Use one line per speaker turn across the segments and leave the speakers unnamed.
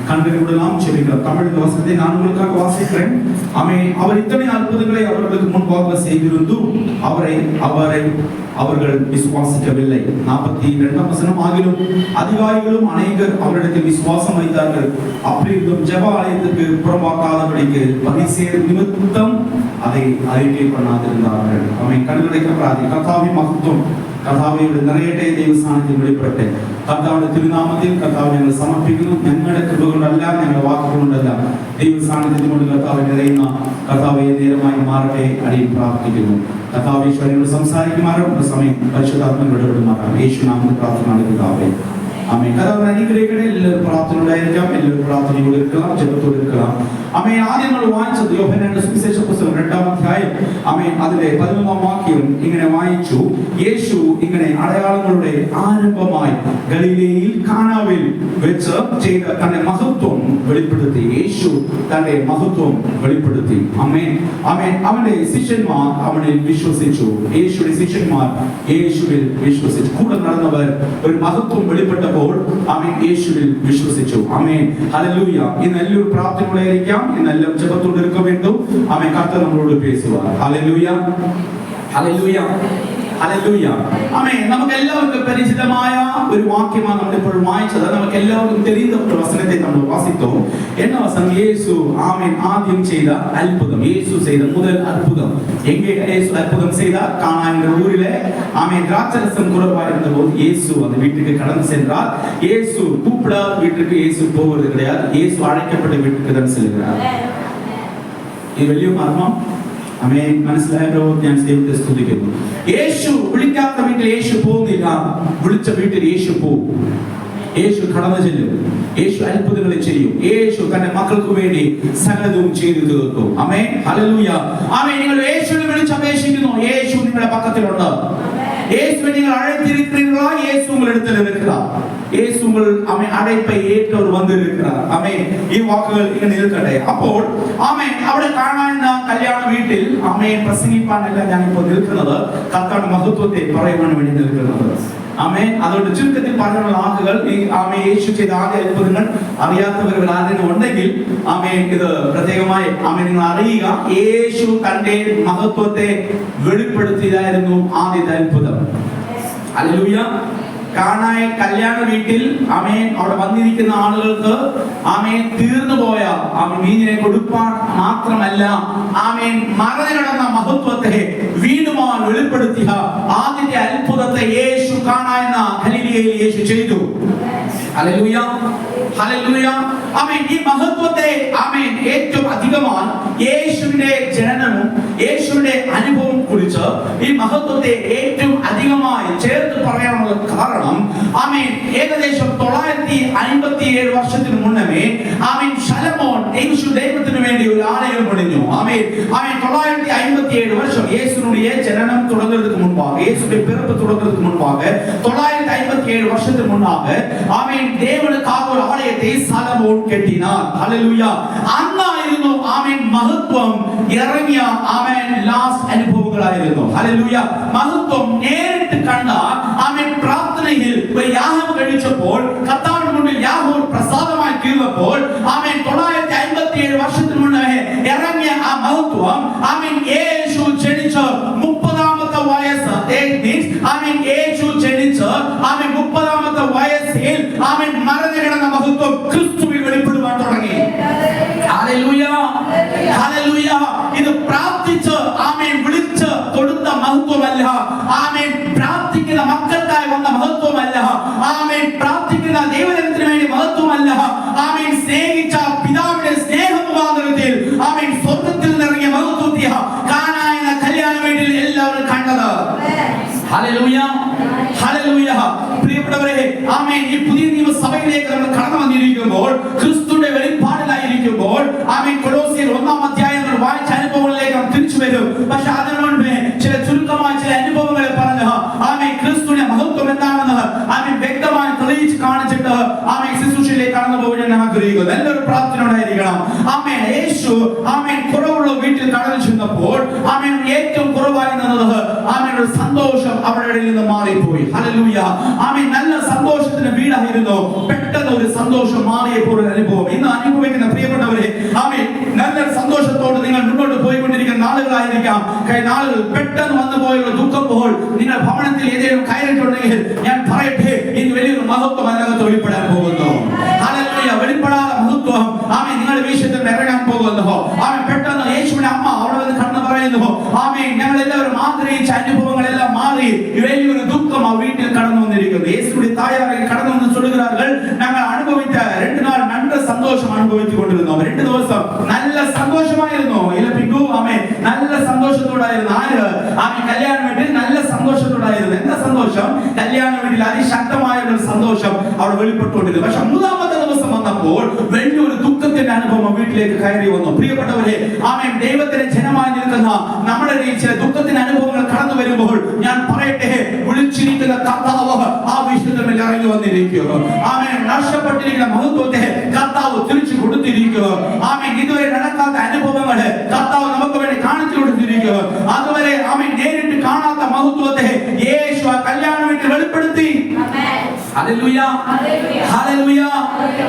கண்களை நாம் செபிக்கிறோம். தமிழ் வசனத்தை நான் உங்களுக்காக வாசிக்கிறேன். அவர் இத்தனை அற்புதங்களை அவர்களுக்கு முன்பாக செய்திருந்தும் அவர்கள் விசுவாசிக்கவில்லை. 42ஆம் வசனம், ஆகிலும் அதிகாரிகளும் அநேகர் அவரிடத்தில் விசுவாசம் வைத்தார்கள். அப்படி இருந்தும் ஜெப ஆலயத்துக்கு புறம்பாக்காதபடிக்கு பரிசேயர் நிமித்தம் அதை அறிக்கை பண்ணாதிருந்தார்கள். கண்களுடைய பிரார்த்தி. கர்த்தாவின் மகத்துவம், கர்த்தாவினுடைய நிறையட்டை ദൈവസ്ഥാനത്തിൽ വെളിപ്പെടട്ടെ. കർത്താവിന്റെ തിരുനാമത്തിൽ കർത്താവ് ഞങ്ങൾ സമർപ്പിക്കുന്നു. ഞങ്ങളുടെ കൃപകൊണ്ടല്ല, ഞങ്ങളുടെ വാക്കുകൊണ്ടല്ല, ദൈവസ്ഥാനത്തിൽ കൊണ്ട് കർത്താവ് നിറയുന്ന കർത്താവെ നേരമായി മാറട്ടെ അടിയിൽ പ്രാർത്ഥിക്കുന്നു. കർത്താവ് ഈശ്വരനോട് സംസാരിക്കുമാറുള്ള സമയം പരിശുദ്ധാത്മാവിനോട് ഇടപെടുമാറാം. യേശു നാമത്തിൽ പ്രാർത്ഥന കർത്താവേ, ആമേൻ. കർത്താവ് അനുഗ്രഹിക്കട്ടെ. എല്ലാവരും പ്രാർത്ഥനയോടായിരിക്കാം, എല്ലാവരും പ്രാർത്ഥനയോട് ഇരിക്കണം, ജപത്തോട് ഇരിക്കണം. ആമേൻ. ആദ്യം നമ്മൾ വായിച്ചത് യോഹന്നാന്റെ സുവിശേഷ പുസ്തകം 2-ാം അധ്യായം അതിലെ 11-ാം വാക്യം ഇങ്ങനെ വായിച്ചു. യേശു ഇങ്ങനെ അടയാളങ്ങളുടെ ആരംഭമായി ഗലീലയിൽ കാനാവിൽ വെച്ച് ചെയ്ത തന്റെ മഹത്വം വെളിപ്പെടുത്തി. യേശു തന്റെ മഹത്വം വെളിപ്പെടുത്തി. ആമേൻ, ആമേൻ. അവന്റെ ശിഷ്യന്മാർ അവനിൽ വിശ്വസിച്ചു. യേശുവിന്റെ ശിഷ്യന്മാർ യേശുവിൽ വിശ്വസിച്ചു. കൂടെ നടന്നവർ ഒരു മഹത്വം വെളിപ്പെട്ടപ്പോൾ ആമേൻ യേശുവിൽ വിശ്വസിച്ചു. ആമേൻ, ഹല്ലേലൂയ. ഇന്നെല്ലാം പ്രാർത്ഥനയോടെയായിരിക്കാം, ഇന്നെല്ലാം ജപത്തോടെ இருக்க வேண்டும். ആമേൻ. കർത്താവ് നമ്മളോട് പേசுவார். ഹല്ലേലൂയ, ഹല്ലേലൂയ, ഹല്ലേലൂയ. ആമേൻ. നമുക്ക് എല്ലാവർക്കും പരിചിതമായ ഒരു വാക്യമാണ് നമ്മൾ ഇപ്പോൾ വായിച്ചത്. നമുക്ക് എല്ലാവർക്കും தெரிந்த ഒരു വചനത്തെ നമ്മൾ വാസിத்தோம். என்ன வசனம்? இயேசு ஆமென் ஆദ്യം ചെയ്ത അത്ഭുതം. இயேசு செய்த முதல் அற்புதம். எங்கே இயேசு அற்புதம் செய்தார்? கானா என்ற ஊரிலே ஆமென் திராட்சரசம் குறைவாயிருந்த போது இயேசு அந்த வீட்டுக்கு கடந்து சென்றார். இயேசு கூப்பிடாத வீட்டுக்கு இயேசு போவது கிடையாது. இயேசு அழைக்கப்பட்ட வீட்டுக்கு தான் செல்கிறார். இது വലിയ മർമ്മം. ആമേൻ. മനസ്സിലായല്ലോ? ഞാൻ ദൈവത്തെ സ്തുതിക്കുന്നു. യേശു വിളിക്കാത്ത വീട്ടിൽ യേശു പോകുന്നില്ല, വിളിച്ച വീട്ടിൽ യേശു പോകും. യേശു കടന്നു ചെല്ലും. യേശു അത്ഭുതങ്ങളെ ചെയ്യും. യേശു തന്റെ മക്കൾക്ക് വേണ്ടി സകലതും ചെയ്തു തീർക്കും. ആമേൻ, ഹല്ലേലൂയ. ആമേൻ. നിങ്ങൾ യേശുവിനെ വിളിച്ച് അപേക്ഷിക്കുന്നു, യേശു നിങ്ങളുടെ പക്കത്തിലുണ്ട്. യേശുവിനെ നിങ്ങൾ അழைத்திருக்கிறீர்களா? യേശു உங்களிடத்தில் இருக்கிறார். യേശു അടയ്പை ഏറ്റവർ വന്നിരിக்கிறார். ആമേൻ. ഈ വാക്കുകൾ ഇങ്ങനെ നിൽക്കട്ടെ. അപ്പോൾ ആമേൻ അവിടെ കാണുന്ന കല്യാണ വീട്ടിൽ ആമേൻ പ്രസംഗിപ്പാനല്ല ഞാൻ ഇപ്പോൾ നിൽക്കുന്നത്, കർത്താവിന്റെ മഹത്വത്തെ പറയുവാൻ വേണ്ടി നിൽക്കുന്നത്. ആമേൻ. അതുകൊണ്ട് ചുരുക്കത്തിൽ പറഞ്ഞുള്ള വാക്കുകൾ ഈ ആമേൻ യേശു ചെയ്ത ആദ്യ അത്ഭുതങ്ങൾ അറിയാത്തവർ ആരെങ്കിലും ഉണ്ടെങ്കിൽ ആമേൻ ഇത് പ്രത്യേകമായി ആമേൻ നിങ്ങൾ അറിയുക. യേശു തന്റെ മഹത്വത്തെ വെളിപ്പെടുത്തിയതായിരുന്നു ആദ്യത്തെ അത്ഭുതം. ഹല്ലേലൂയ. കാനായ കല്യാണ വീട്ടിൽ ആമേൻ അവിടെ വന്നിരിക്കുന്ന ആളുകൾക്ക് ആമേൻ തീർന്നുപോയ ആമേൻ വീഞ്ഞിനെ കൊടുപ്പാൻ മാത്രമല്ല ആമേൻ മറന്നു കിടന്ന മഹത്വത്തെ വീണ്ടുമായി വെളിപ്പെടുത്തിയ ആദ്യത്തെ അത്ഭുതത്തെ യേശു കാനാ എന്ന ഗലീലയിൽ യേശു ചെയ്തു. ഹല്ലേലൂയ, ഹല്ലേലൂയ. ആമേൻ. ഈ മഹത്വത്തെ ആമേൻ ഏറ്റവും അധികമായി യേശുവിന്റെ ജനനവും യേശുവിന്റെ അനുഭവം കുറിച്ച് ഈ മഹത്വത്തെ ഏറ്റവും അധികമായി ചേർത്ത് പറയാനുള്ള കാരണം ആമേൻ ഏകദേശം 957 വർഷത്തിന് മുന്നമേ ആമേൻ ശലോമോൻ യേശു ദൈവത്തിന് വേണ്ടി ഒരു ആലയം പണിഞ്ഞു. ആമേൻ, ആമേൻ. 957 വർഷം യേശുവിന്റെ ജനനം തുടങ്ങുന്നതിന് മുൻപാக, യേശുവിന്റെ പിറപ്പ് തുടങ്ങുന്നതിന് മുൻപാக 957 വർഷത്തിന് മുൻപാக ആമേൻ ദേവനുക്കാக ഒരു ആലയത്തെ ശലോമോൻ കെട്ടിനാർ. ഹല്ലേലൂയ. അന്നായിരുന്നു ആമേൻ മഹത്വം ഇറങ്ങിയ ആമേൻ ലാസ്റ്റ് അനുഭവങ്ങളായിരുന്നു. ഹല്ലേലൂയ. മഹത്വം നേരിട്ട് കണ്ട ആമേൻ പ്രാർത്ഥനയിൽ ഒരു യാഗം കഴിച്ചപ്പോൾ കർത്താവിന്റെ മുന്നിൽ യാഗം പ്രസാദമായി തീർന്നപ്പോൾ ആമേൻ 957 വർഷത്തിന് മുന്നേ ഇറങ്ങിയ ആ മഹത്വം ആമേൻ യേശു ജനിച്ച 30ാമത്തെ വയസ്സ് ആമേൻ യേശു ജനിച്ച ആമേൻ 30ാമത്തെ വയസ്സിൽ ആമേൻ മറന്നു കിടന്ന മഹത്വം ക്രിസ്തുവിൽ വെളിപ്പെടുവാൻ തുടങ്ങി. Hallelujah, hallelujah. ഇത് പ്രാർത്ഥിച്ച് ആമേൻ വിളിച്ച് കൊടുത്ത മഹത്വമല്ല, ആമേൻ പ്രാർത്ഥിക്കുന്ന മക്കൾക്കായി വന്ന മഹത്വമല്ല, ആമേൻ പ്രാർത്ഥിക്കുന്ന ദൈവജനത്തിന് വേണ്ടി മഹത്വമല്ല, ആമേൻ സ്നേഹിച്ച പിതാവിന്റെ സ്നേഹമുഖാന്തരത്തിൽ ആമേൻ സ്വർഗ്ഗത്തിൽ നിറങ്ങിയ മഹത്വത്തെ കാനാ എന്ന കല്യാണ വീട്ടിൽ എല്ലാവരും കണ്ടത്. Hallelujah, hallelujah. പ്രിയപ്പെട്ടവരെ, ആമേൻ ഈ പുതിയ നിയമസഭയിലേക്ക് നമ്മൾ കടന്നു വന്നിരിക്കുമ്പോൾ, ക്രിസ്തുവിന്റെ വെളിപ്പാടിലായിരിക്കുമ്പോൾ ആമേൻ കൊലോസ്യർ 1-ാം അധ്യായം വായിച്ച അനുഭവങ്ങളിലേക്ക് നാം തിരിച്ചു വരും. പക്ഷെ അതിനു മുൻപേ ചില ചുരുക്കമായ ചില അനുഭവങ്ങളെ പറഞ്ഞ് ആമേൻ ക്രിസ്തുവിന്റെ മഹത്വം എന്താണെന്ന് ആമേൻ വ്യക്തമായി തെളിയിച്ച് കാണിച്ചിട്ട് ആമേൻ ശുശ്രൂഷയിലേക്ക് കടന്നു പോകാൻ ഞാൻ ആഗ്രഹിക്കുന്നു. എല്ലാവരും പ്രാർത്ഥനയോടായിരിക്കണം. ആമേൻ. യേശു ആമേൻ കുറവുള്ള വീട്ടിൽ കടന്നു ചെന്നപ്പോൾ ആമേൻ ഏറ്റവും കുറവായി നിന്നത് ആമേൻ ഒരു സന്തോഷം അവരുടെ ഇടയിൽ നിന്ന് മാറിപ്പോയി. ഹല്ലേലൂയ. ആമേൻ. നല്ല സന്തോഷത്തെ സന്തോഷത്തിന്റെ വീടായിരുന്നു പെട്ടെന്ന് ഒരു സന്തോഷം മാറിയപ്പോൾ ഒരു അനുഭവം. ഇന്ന് അനുഭവിക്കുന്ന പ്രിയപ്പെട്ടവരെ, ആമേൻ, നല്ല സന്തോഷത്തോടെ നിങ്ങൾ മുന്നോട്ട് പോയിക്കൊണ്ടിരിക്കുന്ന നാളുകളായിരിക്കാം. കഴിഞ്ഞ നാളുകൾ പെട്ടെന്ന് വന്നു പോയുള്ള ദുഃഖം പോൽ നിങ്ങൾ ഭവനത്തിൽ ഏതെങ്കിലും കയറിയിട്ടുണ്ടെങ്കിൽ ഞാൻ പറയട്ടെ, ഇന്ന് വലിയൊരു മഹത്വം അതിനകത്ത് വെളിപ്പെടാൻ പോകുന്നു. ഹല്ലേലൂയ. വെളിപ്പെടാതെ മഹത്വം, ആമേൻ, നിങ്ങളുടെ വിഷയത്തിൽ ഇറങ്ങാൻ പോകുന്നു. ആമേൻ, പെട്ടെന്ന് യേശുവിന്റെ അമ്മ അവിടെ വന്ന് കടന്നു പറയുന്നു, ആമേൻ, ഞങ്ങൾ എല്ലാവരും ആഗ്രഹിച്ച അനുഭവങ്ങളെല്ലാം മാറി വലിയൊരു ദുഃഖം ആ വീട്ടിൽ കടന്നു വന്നിരിക്കുന്നു. യേശുവിന്റെ തായാറിൽ കടന്നു വന്ന് ചൊല്ലുகிறார்கள், ഞങ്ങൾ അനുഭവിച്ച 2 നാൾ നല്ല സന്തോഷം അനുഭവിച്ചു കൊണ്ടിരുന്നു. 2 ദിവസം നല്ല സന്തോഷമായിരുന്നു. ഇലപ്പിക്കൂ, ആമേൻ, നല്ല സന്തോഷത്തോടായിരുന്നു. ആമേൻ, കല്യാണ വീട്ടിൽ നല്ല സന്തോഷത്തോടായിരുന്നു. എന്താ സന്തോഷം? കല്യാണ വീട്ടിൽ അതിശക്തമായ ഒരു സന്തോഷം അവിടെ വെളിപ്പെട്ടുകൊണ്ടിരുന്നു. പക്ഷെ 3-ാമത്തെ ദിവസം വന്നപ്പോൾ വലിയൊരു ദുഃഖത്തിന്റെ അനുഭവം വീട്ടിലേക്ക് കയറി വന്നു. പ്രിയപ്പെട്ടവരെ, ആമേൻ, ദൈവത്തിന്റെ ജനമായി നിൽക്കുന്ന നമ്മുടെ ചില ദുഃഖത്തിന്റെ അനുഭവങ്ങൾ കടന്നു വരുമ്പോൾ ഞാൻ പറയട്ടെ, വിളിച്ചിരിക്കുന്ന കർത്താവ് ആ വിഷയത്തിൽ ഇറങ്ങി വന്നിരിക്കുക. ആമേൻ, നഷ്ടപ്പെട്ടിരിക്കുന്ന മഹത്വത്തെ കർത്താവ് തിരിച്ചു കൊടുത്തിരിക്കുക. ആമേൻ, ഇതുവരെ നടക്കാത്ത അനുഭവങ്ങളെ കർത്താവ് നമുക്ക് വേണ്ടി കാണിച്ചു കൊടുത്തിരിക്കുക. അതുവരെ ആമേൻ നേരിട്ട് കാണാത്ത മഹത്വത്തെ യേശു ആ കല്യാണ വീട്ടിൽ വെളിപ്പെടുത്തി. Hallelujah, hallelujah.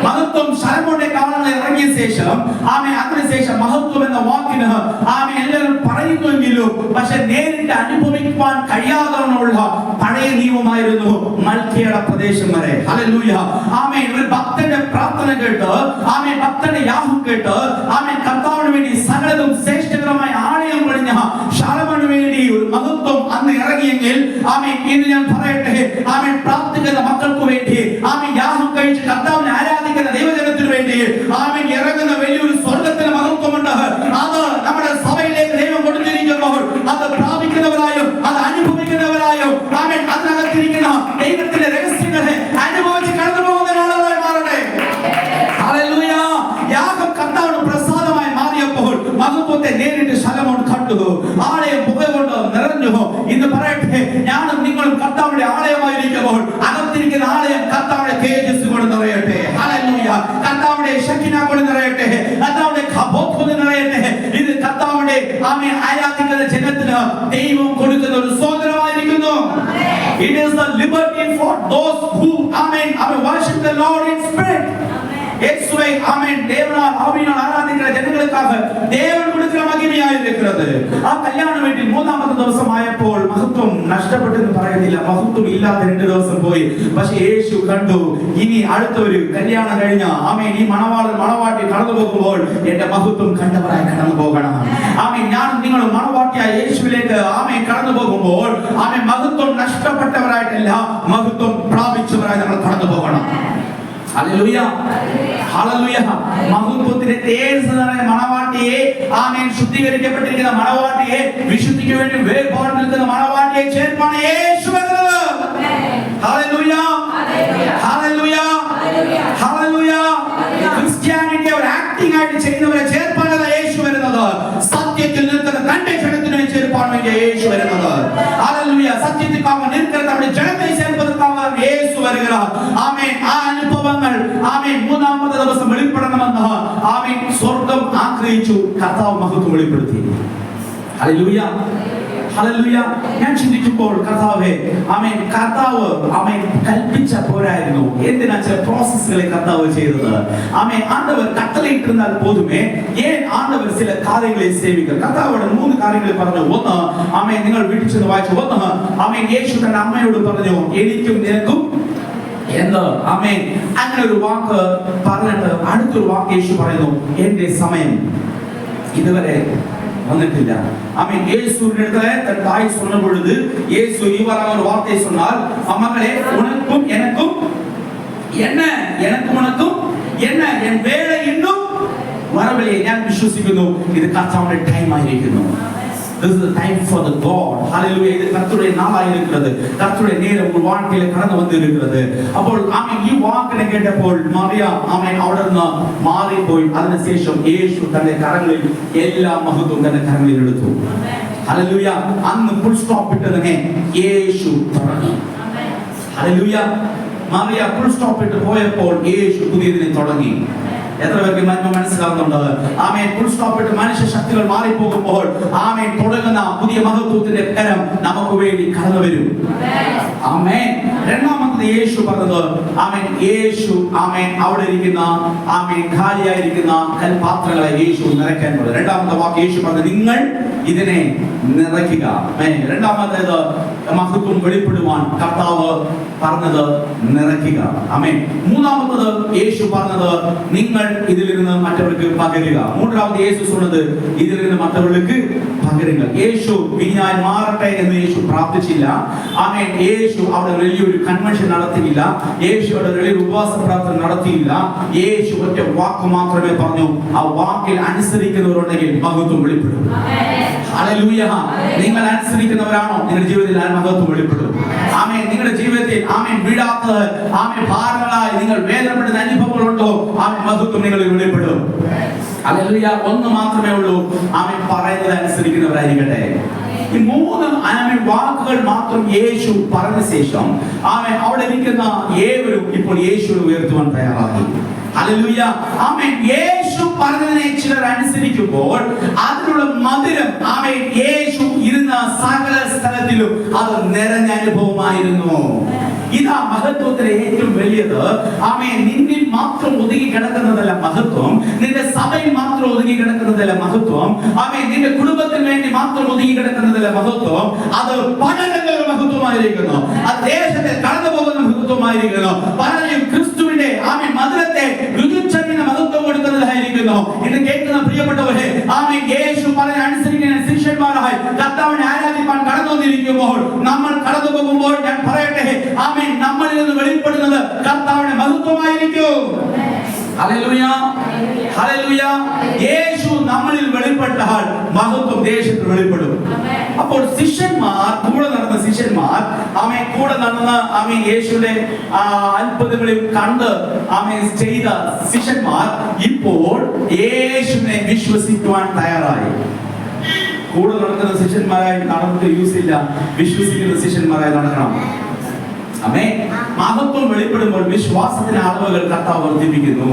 മഹത്വം ശലോമോന്റെ കാലങ്ങളിൽ ഇറങ്ങിയ ശേഷം, ആമേൻ, അതിനുശേഷം മഹത്വം എന്ന വാക്കിന് ആമേൻ എല്ലാവരും പറയുന്നുവെങ്കിലും പക്ഷെ നേരിട്ട് അനുഭവിക്കുവാൻ കഴിയാതെയുള്ള പഴയ നിയമമായിരുന്നു മൽക്കിയുടെ പ്രദേശം വരെ. ഹല്ലേലൂയ, ആമേൻ. ഒരു ഭക്തന്റെ പ്രാർത്ഥന കേട്ട്, ആമേൻ, ഭക്തന്റെ യാഗം കേട്ട്, ആമേൻ, കർത്താവിന് വേണ്ടി സകലതും ശ്രേഷ്ഠകരമായ ആലയം പണിഞ്ഞ ശലോമോന് വേണ്ടി ഒരു മഹത്വം അന്ന് ഇറങ്ങിയെങ്കിൽ, ആമേൻ, ഇന്ന് ഞാൻ പറയട്ടെ, ആമേൻ, പ്രാർത്ഥിക്കുന്ന മക്കൾക്ക് വേണ്ടി, ആമേൻ, യാഗം കഴിച്ച് കർത്താവിനെ ആരാധിക്കുന്ന ദൈവജനത്തിന് വേണ്ടി, ആമേൻ, ഇറങ്ങുന്ന വലിയൊരു സ്വർഗ്ഗത്തിന്റെ മഹത്വമുണ്ട്. അത് നമ്മുടെ സഭയിലേക്ക് ദൈവം കൊടുത്തിരിക്കുമ്പോൾ അത് പ്രാപിക്കുന്നവരായും അത് അനുഭവിക്കുന്നവരായും, ആമേൻ, അതിനകത്തിരിക്കുന്ന ദൈവത്തിന്റെ രഹസ്യങ്ങളെ അനുഭവിച്ച് കടന്നു പോകുന്ന ആളുകളായി മാറട്ടെ. ഹല്ലേലൂയ. യാഗം കർത്താവിന് പ്രസാദമായി മാറിയപ്പോൾ മഹത്വത്തെ നേരിട്ട് ശലോമോൻ കണ്ടു. ആലയം പുക കൊണ്ട് നിറഞ്ഞു. ഇന്ന് പറയട്ടെ, ഞാനും നിങ്ങളും കർത്താവിന്റെ ആലയമായിരിക്കുമ്പോൾ അകത്തിരിക്കുന്ന ആലയം കർത്താവിന്റെ തേജസ് കൊണ്ട് നിറയട്ടെ. ഹല്ലേലൂയ. കർത്താവിന്റെ ശക്തിന കൊണ്ട് നിറയട്ടെ. കർത്താവിന്റെ കബോത്ത് കൊണ്ട് നിറയട്ടെ. ഇത് കർത്താവിന്റെ ആമേൻ ആരാധിക്കുന്ന ജനത്തിന് ദൈവം കൊടുക്കുന്ന ഒരു സ്വാതന്ത്ര്യമായിരിക്കുന്നു. It is the liberty for those who worship the Lord in spirit. യേശുവേ, ആമേൻ, ദേവനാൽ ആവിയാൽ ആരാധിക്കുന്ന ജനങ്ങൾക്കാக ദേവൻ കൊടുക്കുന്ന മഹിമയായിരിക്കുന്നത്. ആ കല്യാണ വീട്ടിൽ 3-ാമത്തെ ദിവസമായപ്പോൾ മഹത്വം നഷ്ടപ്പെട്ടെന്ന് പറയുന്നില്ല, മഹത്വം ഇല്ലാതെ 2 ദിവസം പോയി. പക്ഷെ യേശു കണ്ടു, ഇനി അടുത്ത ഒരു കല്യാണം കഴിഞ്ഞ, ആമേൻ, ഈ മണവാട്ടി കടന്നു പോകുമ്പോൾ എന്റെ മഹത്വം കണ്ടവരായി കടന്നു പോകണം. ആമേൻ, ഞാനും നിങ്ങളും മണവാട്ടിയായ യേശുവിലേക്ക്, ആമേൻ, കടന്നു പോകുമ്പോൾ, ആമേൻ, മഹത്വം നഷ്ടപ്പെട്ടവരായിട്ടല്ല, മഹത്വം പ്രാപിച്ചവരായി നമ്മൾ കടന്നു പോകണം. Hallelujah, hallelujah. മഹത്വത്തിന്റെ തേജസ്സായ മണവാട്ടിയെ, ആമേൻ, ശുദ്ധീകരിക്കപ്പെട്ടിരിക്കുന്ന മണവാട്ടിയെ, വിശുദ്ധിക്ക് വേണ്ടി വേർപാട് നിൽക്കുന്ന മണവാട്ടിയെ ചേർപ്പാണ് യേശു വരുന്നത്. ഹല്ലേലൂയ, ഹല്ലേലൂയ, ഹല്ലേലൂയ. ക്രിസ്ത്യാനിറ്റി ഒരു ആക്ടിംഗ് ആയിട്ട് ചെയ്യുന്നവരെ ചേർപ്പാനല്ല യേശു വരുന്നത്. സത്യത്തിൽ നിൽക്കുന്ന തന്റെ ജനത്തിനെ ചേർപ്പാൻ വേണ്ടി യേശു വരുന്നത്. ഹല്ലേലൂയ. സത്യത്തിക്കാக നിൽക്കുന്ന നമ്മുടെ ജനത്തെ ചേർപ്പதற்காக യേശു വരുகிறார். ആമേൻ. ആ അനുഭവങ്ങൾ, ആമേൻ, 3-ാമത്തെ ദിവസം വെളിപ്പെടണമെന്ന്, ആമേൻ, സ്വർഗ്ഗം ആഗ്രഹിച്ചു. കർത്താവ് മഹത്വം വെളിപ്പെടുത്തി. Hallelujah, hallelujah. ഞാൻ ചിന്തിക്കുമ്പോൾ കർത്താവേ, ആമേൻ, കർത്താവ്, ആമേൻ, കൽപ്പിച്ച പോരായിരുന്നു. എന്തിനാ ചില പ്രോസസ്സുകളെ കർത്താവ് ചെയ്തത്? ആമേൻ, ആണ്ടവർ കട്ടളയിട്ടിരുന്നാൽ പോതുമേ, ഏൻ ആണ്ടവർ ചില കാര്യങ്ങളെ സേവിക്കുക? കർത്താവോട് 3 കാര്യങ്ങൾ പറഞ്ഞു. ഒന്ന്, ആമേൻ, നിങ്ങൾ വീട്ടിൽ ചെന്ന് വായിച്ചു. ഒന്ന്, ആമേൻ, യേശു തന്റെ അമ്മയോട് പറഞ്ഞു, എനിക്കും നിനക്കും എന്ന്. ആമേൻ, അങ്ങനെ ഒരു വാക്ക് പറഞ്ഞിട്ട് അടുത്തൊരു വാക്ക് യേശു പറയുന്നു, എന്റെ സമയം ഇതുവരെ வந்திட்டில்ல. ஆமென். இயேசுவினிடத்திலே தன் தாய் சொன்ன பொழுது இயேசு இவ்வாறான ஒரு வார்த்தை சொன்னார், மகளே, உனக்கும் எனக்கும் என்ன, எனக்கும் உனக்கும் என்ன, என் வேலை இன்னும் வரவில்லை. ഞാൻ വിശ്വസിക്കുന്നു ഇത് കർത്താവിന്റെ ടൈം ആയിരിക്കുന്നു. This is the time for the God. Hallelujah. ഇത് കർത്താവിന്റെ നാളായിരിക്കുന്നത്. കർത്താവിന്റെ നേരം ഒരു വാക്കിൽ കടന്നു വന്നിരിക്കുന്നത്. അപ്പോൾ ആമേൻ, ഈ വാക്കിനെ കേട്ടപ്പോൾ മറിയ, ആമേൻ, അവിടെ നിന്ന് മാറിപ്പോയി. അതിനുശേഷം യേശു തന്റെ കരങ്ങളിൽ എല്ലാ മഹത്വവും തന്റെ കരങ്ങളിൽ എടുത്തു. Hallelujah. അന്ന് ഫുൾ സ്റ്റോപ്പ് ഇട്ടതിനെ യേശു തുടങ്ങി. Hallelujah. മറിയ ഫുൾ സ്റ്റോപ്പ് ഇട്ട് പോയപ്പോൾ യേശു പുതിയതിനെ തുടങ്ങി. എത്ര പേർക്ക് മനസ്സിലാവുന്നുണ്ട്? ആമേൻ. ഫുൾ സ്റ്റോപ്പ് ഇട്ട് മനുഷ്യ ശക്തികൾ മാറിപ്പോകുമ്പോൾ ആമേൻ തുടങ്ങുന്ന പുതിയ മഹത്വത്തിന്റെ കരം നമുക്ക് വേണ്ടി കടന്നു വരും. ആമേൻ. രണ്ടാമത്തെ മൂന്നാമത് യേശു പറഞ്ഞത് ആമേൻ, യേശു ആമേൻ അവിടെ ഇരിക്കുന്ന ആമേൻ ഖാലിയായിരിക്കുന്ന കൽപാത്രങ്ങളെ യേശു നിറയ്ക്കാൻ പറഞ്ഞു. രണ്ടാമത്തെ വാക്ക് യേശു പറഞ്ഞു, നിങ്ങൾ ഇതിനെ നിറയ്ക്കുക. രണ്ടാമത്തേത് മഹത്വം വെളിപ്പെടുവാൻ കർത്താവ് പറഞ്ഞത് നിറയ്ക്കുക. ആമേൻ. മൂന്നാമത്തത് യേശു പറഞ്ഞത് നിങ്ങൾ ഇതിൽ നിന്ന് മറ്റവർക്ക് പകരുക. മൂന്നാമത് യേശു പറഞ്ഞത് ഇതിൽ നിന്ന് മറ്റവർക്ക് പകരുക. യേശു ഇനി ഞാൻ മാറട്ടെ എന്ന് യേശു പ്രാർത്ഥിച്ചില്ല. ആമേൻ. യേശു അവിടെ വലിയൊരു കൺവെൻഷൻ നടത്തിയില്ല. യേശു അവിടെ വലിയൊരു ഉപവാസ പ്രാർത്ഥന നടത്തിയില്ല. യേശു ഒറ്റ വാക്ക് മാത്രമേ പറഞ്ഞു. ആ വാക്കിൽ അനുസരിക്കുന്നവരുണ്ടെങ്കിൽ മഹത്വം വെളിപ്പെടും. ഹല്ലേലൂയ. നിങ്ങൾ അനുസരിക്കുന്നവരാണോ നിങ്ങളുടെ ജീവിതത്തിൽ മഹത്വം വെളിപ്പെടും. ആമേൻ. നിങ്ങളുടെ ജീവിതത്തിൽ ആമേൻ വീഴാത്തത് ആമേൻ ഭാരങ്ങളായി നിങ്ങൾ വേദനപ്പെടുന്ന അനുഭവങ്ങളുണ്ടോ, ആമേൻ മഹത്വം നിങ്ങളിൽ വെളിപ്പെടും. ഹല്ലേലൂയ. ഒന്ന് മാത്രമേ ഉള്ളൂ, ആമേൻ പറയുന്നത് അനുസരിക്കുന്നവരായിരിക്കട്ടെ. ഈ മൂന്ന് ആമേൻ വാക്കുകൾ മാത്രം യേശു പറഞ്ഞ ശേഷം ആമേൻ അവിടെ ഇരിക്കുന്ന ഏവരും ഇപ്പോൾ യേശുവിനെ ഉയർത്തുവാൻ തയ്യാറായി. ഹല്ലേലൂയ. ആമേൻ. യേശു പറഞ്ഞതിനെ ചിലർ അനുസരിക്കുമ്പോൾ അതിനുള്ള മധുരം ആമേൻ യേശു ഇരുന്ന സകല സ്ഥലത്തിലും അത് നിറഞ്ഞ അനുഭവമായിരുന്നു. ഇതാ മഹത്വത്തിലെ ഏറ്റവും വലിയത്. ആമേൻ. നിന്നിൽ മാത്രം ഒതുങ്ങി കിടക്കുന്നതല്ല മഹത്വം, നിന്റെ സഭയിൽ മാത്രം ഒതുങ്ങി കിടക്കുന്നതല്ല മഹത്വം, ആമേൻ നിന്റെ കുടുംബത്തിന് വേണ്ടി മാത്രം ഒതുങ്ങി കിടക്കുന്നതല്ല മഹത്വം, അത് പലതരം മഹത്വമായിരിക്കുന്നു. അത് ദേശത്തെ കടന്നു പോകുന്ന മഹത്വമായിരിക്കുന്നു. പലരും ക്രിസ്തുവിന്റെ ആമേൻ മധുരത്തെ രുചിച്ചറിയുന്ന മഹത്വം കൊടുക്കുന്നതായിരിക്കുന്നു. ഇന്ന് കേൾക്കുന്ന പ്രിയപ്പെട്ടവരെ, ആമേൻ യേശു പറഞ്ഞ അനുസരിക്കുന്ന ശിഷ്യന്മാരായി കർത്താവിനെ ആരാധിക്കാൻ കടന്നു വന്നിരിക്കുമ്പോൾ, നമ്മൾ കടന്നു പോകുമ്പോൾ ഞാൻ പറയട്ടെ, ആമേൻ നമ്മളിൽ നിന്ന് വെളിപ്പെടുന്നത് കർത്താവിന്റെ മഹത്വമായിരിക്കും. ഹല്ലേലൂയ. ഹല്ലേലൂയ. യേശു നമ്മളിൽ വെളിപ്പെട്ടാൽ മഹത്വം ദേശത്തിൽ വെളിപ്പെടും. അപ്പോൾ ശിഷ്യന്മാർ, കൂടെ നടന്ന ശിഷ്യന്മാർ, ആമേൻ കൂടെ നടന്ന ആമേൻ യേശുവിന്റെ അത്ഭുതങ്ങളിൽ കണ്ട് ആമേൻ ചെയ്ത ശിഷ്യന്മാർ ഇപ്പോൾ യേശുവിനെ വിശ്വസിക്കുവാൻ തയ്യാറായി. കൂടെ നടക്കുന്ന ശിഷ്യന്മാരായി നടന്നിട്ട് യൂസ് ഇല്ല, വിശ്വസിക്കുന്ന ശിഷ്യന്മാരായി നടക്കണം. ആമേൻ. മഹത്വം വെളിപ്പെടുമ്പോൾ വിശ്വാസത്തിന്റെ അളവുകൾ കർത്താവ് വർദ്ധിപ്പിക്കുന്നു.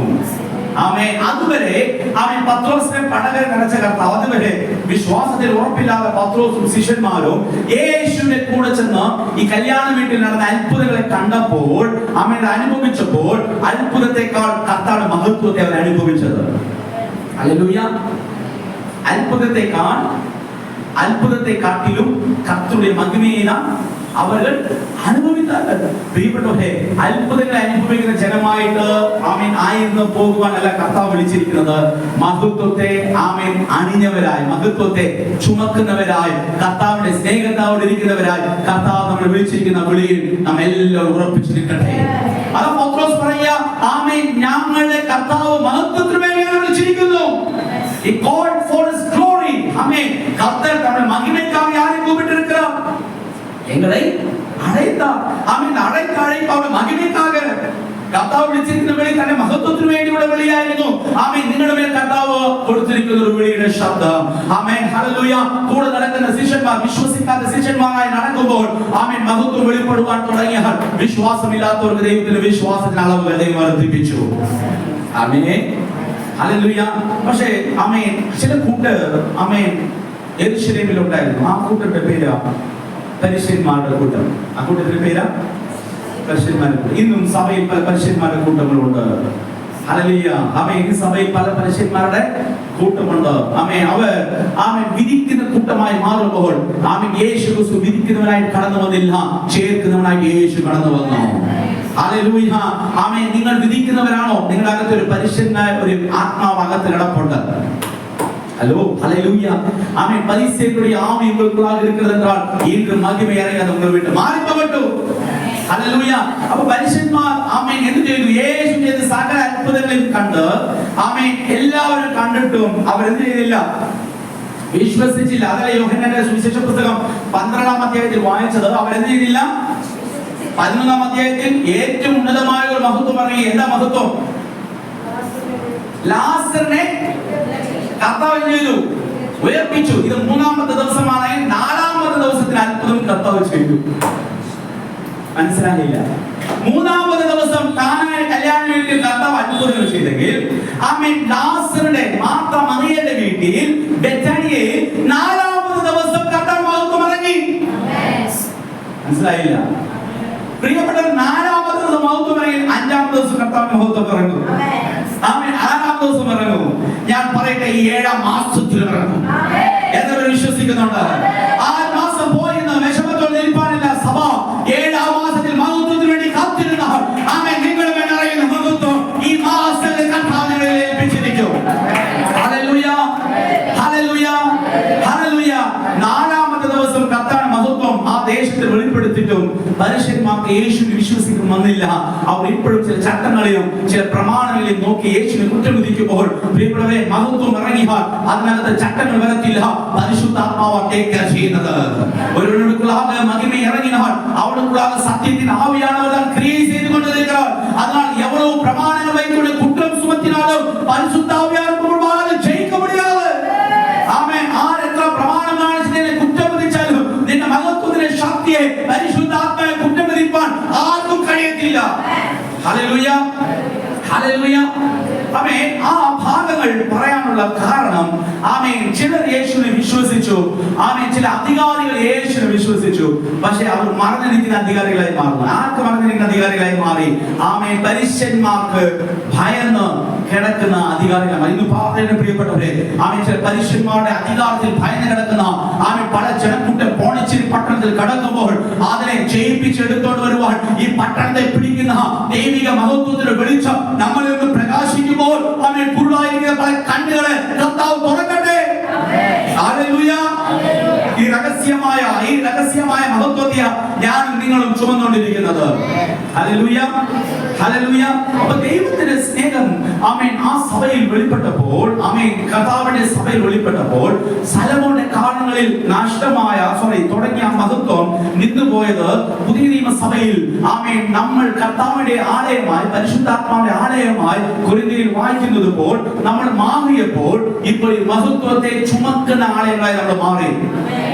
ആമേൻ. അതുവരെ ആമേൻ പത്രോസിനെ പടകര അടച്ച കർത്താവ് അതുവരെ വിശ്വാസത്തിൽ ഉറപ്പില്ലാത്ത പത്രോസും ശിഷ്യന്മാരും യേശുവിന്റെ കൂടെ ചെന്ന് ഈ കല്യാണ വീട്ടിൽ നടന്ന അത്ഭുതങ്ങളെ കണ്ടപ്പോൾ ആമേൻ അനുഭവിച്ചപ്പോൾ അത്ഭുതത്തെക്കാൾ കർത്താവിന്റെ മഹത്വത്തെ അവർ അനുഭവിച്ചത്. ഹല്ലേലൂയ. അത്ഭുതത്തെക്കാട്ടിലും കർത്താവിന്റെ മഹിമയെ അവർ അനുഭവിച്ചാൽ പ്രിയപ്പെട്ടവരെ, അത്ഭുതങ്ങളെ അനുഭവിക്കുന്ന ജനമായിട്ട് ആമേൻ ആയിരുന്നു പോകുവാനല്ല കർത്താവ് വിളിച്ചിരിക്കുന്നത്. മഹത്വത്തെ ആമേൻ അണിഞ്ഞവരായി, മഹത്വത്തെ ചുമക്കുന്നവരായി, കർത്താവിന്റെ സ്നേഹത്തോടെ ഇരിക്കുന്നവരായി കർത്താവ് നമ്മളെ വിളിച്ചിരിക്കുന്ന വിളിയിൽ നാം എല്ലാവരും ഉറപ്പിച്ചു നിൽക്കട്ടെ. അത് പത്രോസ് പറയുക, ആമേൻ ഞങ്ങളുടെ കർത്താവ് മഹത്വത്തിന് വേണ്ടിയാണ് വിളിച്ചിരിക്കുന്നു. He called for his glory. ആമേൻ. കർത്താവ് നമ്മുടെ മഹിമയ്ക്കായി ആരെ കൂപ്പിട്ടിരിക്കുകയാണ്? எங்களை அழைத்தார். ஆமென். அழைத்த அழைப்பு அவருடைய மகிமைக்காக. കർത്താവ് വിളിച്ചിരിക്കുന്ന വിളി തന്നെ മഹത്വത്തിന് വേണ്ടിയുള്ള വിളിയായിരുന്നു. ആമേൻ. നിങ്ങളുടെ മേൽ കർത്താവ് കൊടുത്തിരിക്കുന്ന ഒരു വിളിയുടെ ശബ്ദം. ആമേൻ. ഹല്ലേലൂയ. കൂടെ നടക്കുന്ന ശിഷ്യന്മാർ വിശ്വസിക്കാത്ത ശിഷ്യന്മാരായി നടക്കുമ്പോൾ ആമേൻ മഹത്വം വെളിപ്പെടുവാൻ തുടങ്ങിയാൽ വിശ്വാസമില്ലാത്തവർക്ക് ദൈവത്തിന്റെ വിശ്വാസത്തിന്റെ അളവുകൾ ദൈവം വർദ്ധിപ്പിച്ചു. ആമേൻ. ഹല്ലേലൂയ. പക്ഷേ ആമേൻ ചില കൂട്ടർ ആമേൻ യെരൂശലേമിൽ ഉണ്ടായിരുന്നു. ആ കൂട്ടരുടെ പേര് പരിശുദ്ധന്മാരുടെ കൂട്ടം. ആ കൂട്ടത്തിന്റെ പേരാ പരിശുദ്ധന്മാരുടെ കൂട്ടം. ഇന്നും സഭയിൽ പല പരിശുദ്ധന്മാരുടെ കൂട്ടങ്ങളുണ്ട്. ഹല്ലേലൂയ. ആമേൻ. ഈ സഭയിൽ പല പരിശുദ്ധന്മാരുടെ കൂട്ടമുണ്ട്. ആമേൻ. അവർ ആമേൻ വിധിക്കുന്ന കൂട്ടമായി മാറുമ്പോൾ ആമേൻ യേശു ക്രിസ്തു വിധിക്കുന്നവനായി കടന്നു വന്നില്ല, ചേർക്കുന്നവനായി യേശു കടന്നു വന്നു. ഹല്ലേലൂയ. ആമേൻ. നിങ്ങൾ വിധിക്കുന്നവരാണോ? നിങ്ങളുടെ അകത്ത് ഒരു പരിശുദ്ധനായ ഒരു ആത്മാവ് അകത്ത് കിടപ്പുണ്ട്. ഹലോ. ഹല്ലേലൂയ. ആമേൻ. പരിശുദ്ധന്റെ ആവി ഉங்களுக்குள்ளாக இருக்கிறது என்றால் இன்று மகிமை இறங்காத உங்களை விட்டு மாறி போகட்டும். ഹല്ലേലൂയ. അപ്പോൾ പരിശുദ്ധന്മാർ ആമേൻ എന്ത് ചെയ്തു? യേശു ചെയ്ത സകല അത്ഭുതങ്ങളെയും കണ്ട് ആമേൻ എല്ലാവരും കണ്ടിട്ടും അവർ എന്ത് ചെയ്തില്ല? വിശ്വസിച്ചില്ല. അതല്ലേ യോഹന്നാന്റെ സുവിശേഷ പുസ്തകം 12-ാം അധ്യായത്തിൽ വായിച്ചത്. അവർ എന്ത് ചെയ്തില്ല? 11-ാം അധ്യായത്തിൽ ഏറ്റവും ഉന്നതമായ ഒരു മഹത്വം പറഞ്ഞു. എന്താ മഹത്വം? ലാസറിനെ കർത്താവ് ചെയ്തു, ഉയർപ്പിച്ചു. ഇത് 3-ാമത്തെ ദിവസമാണ്. 4-ാമത്തെ ദിവസത്തിൽ അത്ഭുതം കർത്താവ് ചെയ്തു. മനസ്സിലായില്ല? 3-ാമത്തെ ദിവസം കാനായിലെ കല്യാണ വീട്ടിൽ കർത്താവ് അത്ഭുതങ്ങൾ ചെയ്തെങ്കിൽ ആമേൻ ലാസറുടെ മാർത്ത മറിയയുടെ വീട്ടിൽ ബെഥാനിയയിൽ 4-ാമത്തെ ദിവസം കർത്താവ് മഹത്വം ഇറങ്ങി. മനസ്സിലായില്ല? പ്രിയപ്പെട്ട നാലാമത്തെ ദിവസം മഹത്വം ഇറങ്ങി, അഞ്ചാമത്തെ ദിവസം കർത്താവിന്റെ മഹത്വം ഇറങ്ങും. ആമേൻ. ആറാം ദിവസം ഇറങ്ങും. ഞാൻ പറയട്ടെ, ഈ 7-ാം മാസത്തിൽ ഇറങ്ങും. എന്നവർ വിശ്വസിക്കുന്നുണ്ട്. ആ മാസം പോയെന്ന് വിഷമത്തോടെ നിൽപ്പാനില്ല. സഭ 7-ാം മാസത്തിൽ മഹത്വത്തിന് വേണ്ടി കാത്തിരുന്നാൽ ആമേൻ, നിങ്ങൾ വേണ്ടി അറിയുന്ന മഹത്വം ഈ മാസത്തിൽ കർത്താവിനെ ഏൽപ്പിച്ചിരിക്കും. ഹല്ലേലൂയ, ഹല്ലേലൂയ, ഹല്ലേലൂയ. നാലാമത്തെ ദിവസം കർത്താവിന്റെ മഹത്വം ആ ദേശത്ത് വെളിപ്പെടുത്തിയിട്ടും പരീശന്മാർക്ക് യേശുവിനെ വിശ്വസിക്കാൻ വന്നില്ല. അവർ ഇപ്പോഴും ചില ചട്ടങ്ങളെയും ചില പ്രമാണങ്ങളെയും നോക്കി യേശുവിനെ കുറ്റം വിധിക്കുമ്പോൾ പ്രിയപ്പെട്ടവരെ, മഹത്വം ഇറങ്ങിയാൽ അതിനകത്ത് ചട്ടങ്ങൾ വരത്തില്ല, പരിശുദ്ധാത്മാവ് ടേക്ക് ചെയ്യുന്നത്. ഒരുവനുക്കുള്ള മഹിമ ഇറങ്ങിയാൽ അവിടുക്കുള്ള സത്യത്തിന് ആവിയാണവർ ക്രിയ ചെയ്തുകൊണ്ടിരിக்கிறார். അതിനാൽ എവരോ പ്രമാണങ്ങൾ வைத்துள்ள குற்றம் சுமத்தினாலும் பரிசுத்தாவியானவர் முன்பாக ஜெயிக்க முடியாது. ஆமென். ஆர் എത്ര പ്രമാണം കാണിച്ചിട്ട് കുറ്റം വിധിച്ചാലും നിന്റെ മഹത്വത്തിന്റെ ശക്തിയെ പരിശുദ്ധാത്മാവ് കുറ്റം വിധിപ്പാൻ ആർക്കും കഴിയത്തില്ല. ഹല്ലേലൂയ, ഹല്ലേലൂയ. ആമേൻ. ആ ഭാഗങ്ങൾ പറയാനുള്ള കാരണം ആമേൻ, ചിലർ യേശുവിനെ വിശ്വസിച്ചു. ആമേൻ. ചില അധികാരികൾ യേശുവിനെ വിശ്വസിച്ചു. പക്ഷേ അവർ മറഞ്ഞിരിക്കുന്ന അധികാരികളായി മാറുന്നു. ആർക്ക് മറഞ്ഞിരിക്കുന്ന അധികാരികളായി മാറി? ആമേൻ. പരീശന്മാർക്ക് ഭയന്ന് കിടക്കുന്ന അധികാരികളായി. ഇന്ന് പാർട്ടിയുടെ പ്രിയപ്പെട്ടവരെ, ആമേൻ, ചില പരീശന്മാരുടെ അധികാരത്തിൽ ഭയന്ന് കിടക്കുന്ന ആമേൻ പല ജനക്കൂട്ടം പോണ്ടിച്ചേരി പട്ടണത്തിൽ കടക്കുമ്പോൾ അതിനെ ജയിപ്പിച്ചെടുത്തോണ്ട് വരുവാൻ ഈ പട്ടണത്തെ പിടിക്കുന്ന ദൈവിക മഹത്വത്തിന്റെ വെളിച്ചം നമ്മളിൽ നിന്ന് പ്രകാശിക്കുമ്പോൾ ആമേൻ, കുരുടായിരിക്കുന്ന പല കണ്ണുകളെ കർത്താവ് തുറക്കട്ടെ. ഹല്ലേലൂയ. ഈ രഹസ്യമായ മഹത്വത്തെ ഞാനും നിങ്ങളും ചുമന്നുകൊണ്ടിരിക്കുന്നത്. Hallelujah, hallelujah. അപ്പോൾ ദൈവത്തിന്റെ സ്നേഹം ആമേൻ ആ സഭയിൽ വെളിപ്പെട്ടപ്പോൾ, ആമേൻ, കർത്താവിന്റെ സഭയിൽ വെളിപ്പെട്ടപ്പോൾ സലോമോന്റെ കാലങ്ങളിൽ തുടങ്ങിയ മഹത്വം നിന്നുപോയത് പുതിയ നിയമസഭയിൽ ആമേൻ നമ്മൾ കർത്താവിന്റെ ആലയമായി, പരിശുദ്ധാത്മാവിന്റെ ആലയമായി കൊരിന്ത്യയിൽ വായിക്കുന്നത് പോൽ നമ്മൾ മാറിയപ്പോൾ ഇപ്പോൾ ഈ മഹത്വത്തെ ചുമക്കുന്ന ആലയങ്ങളായി നമ്മൾ മാറി.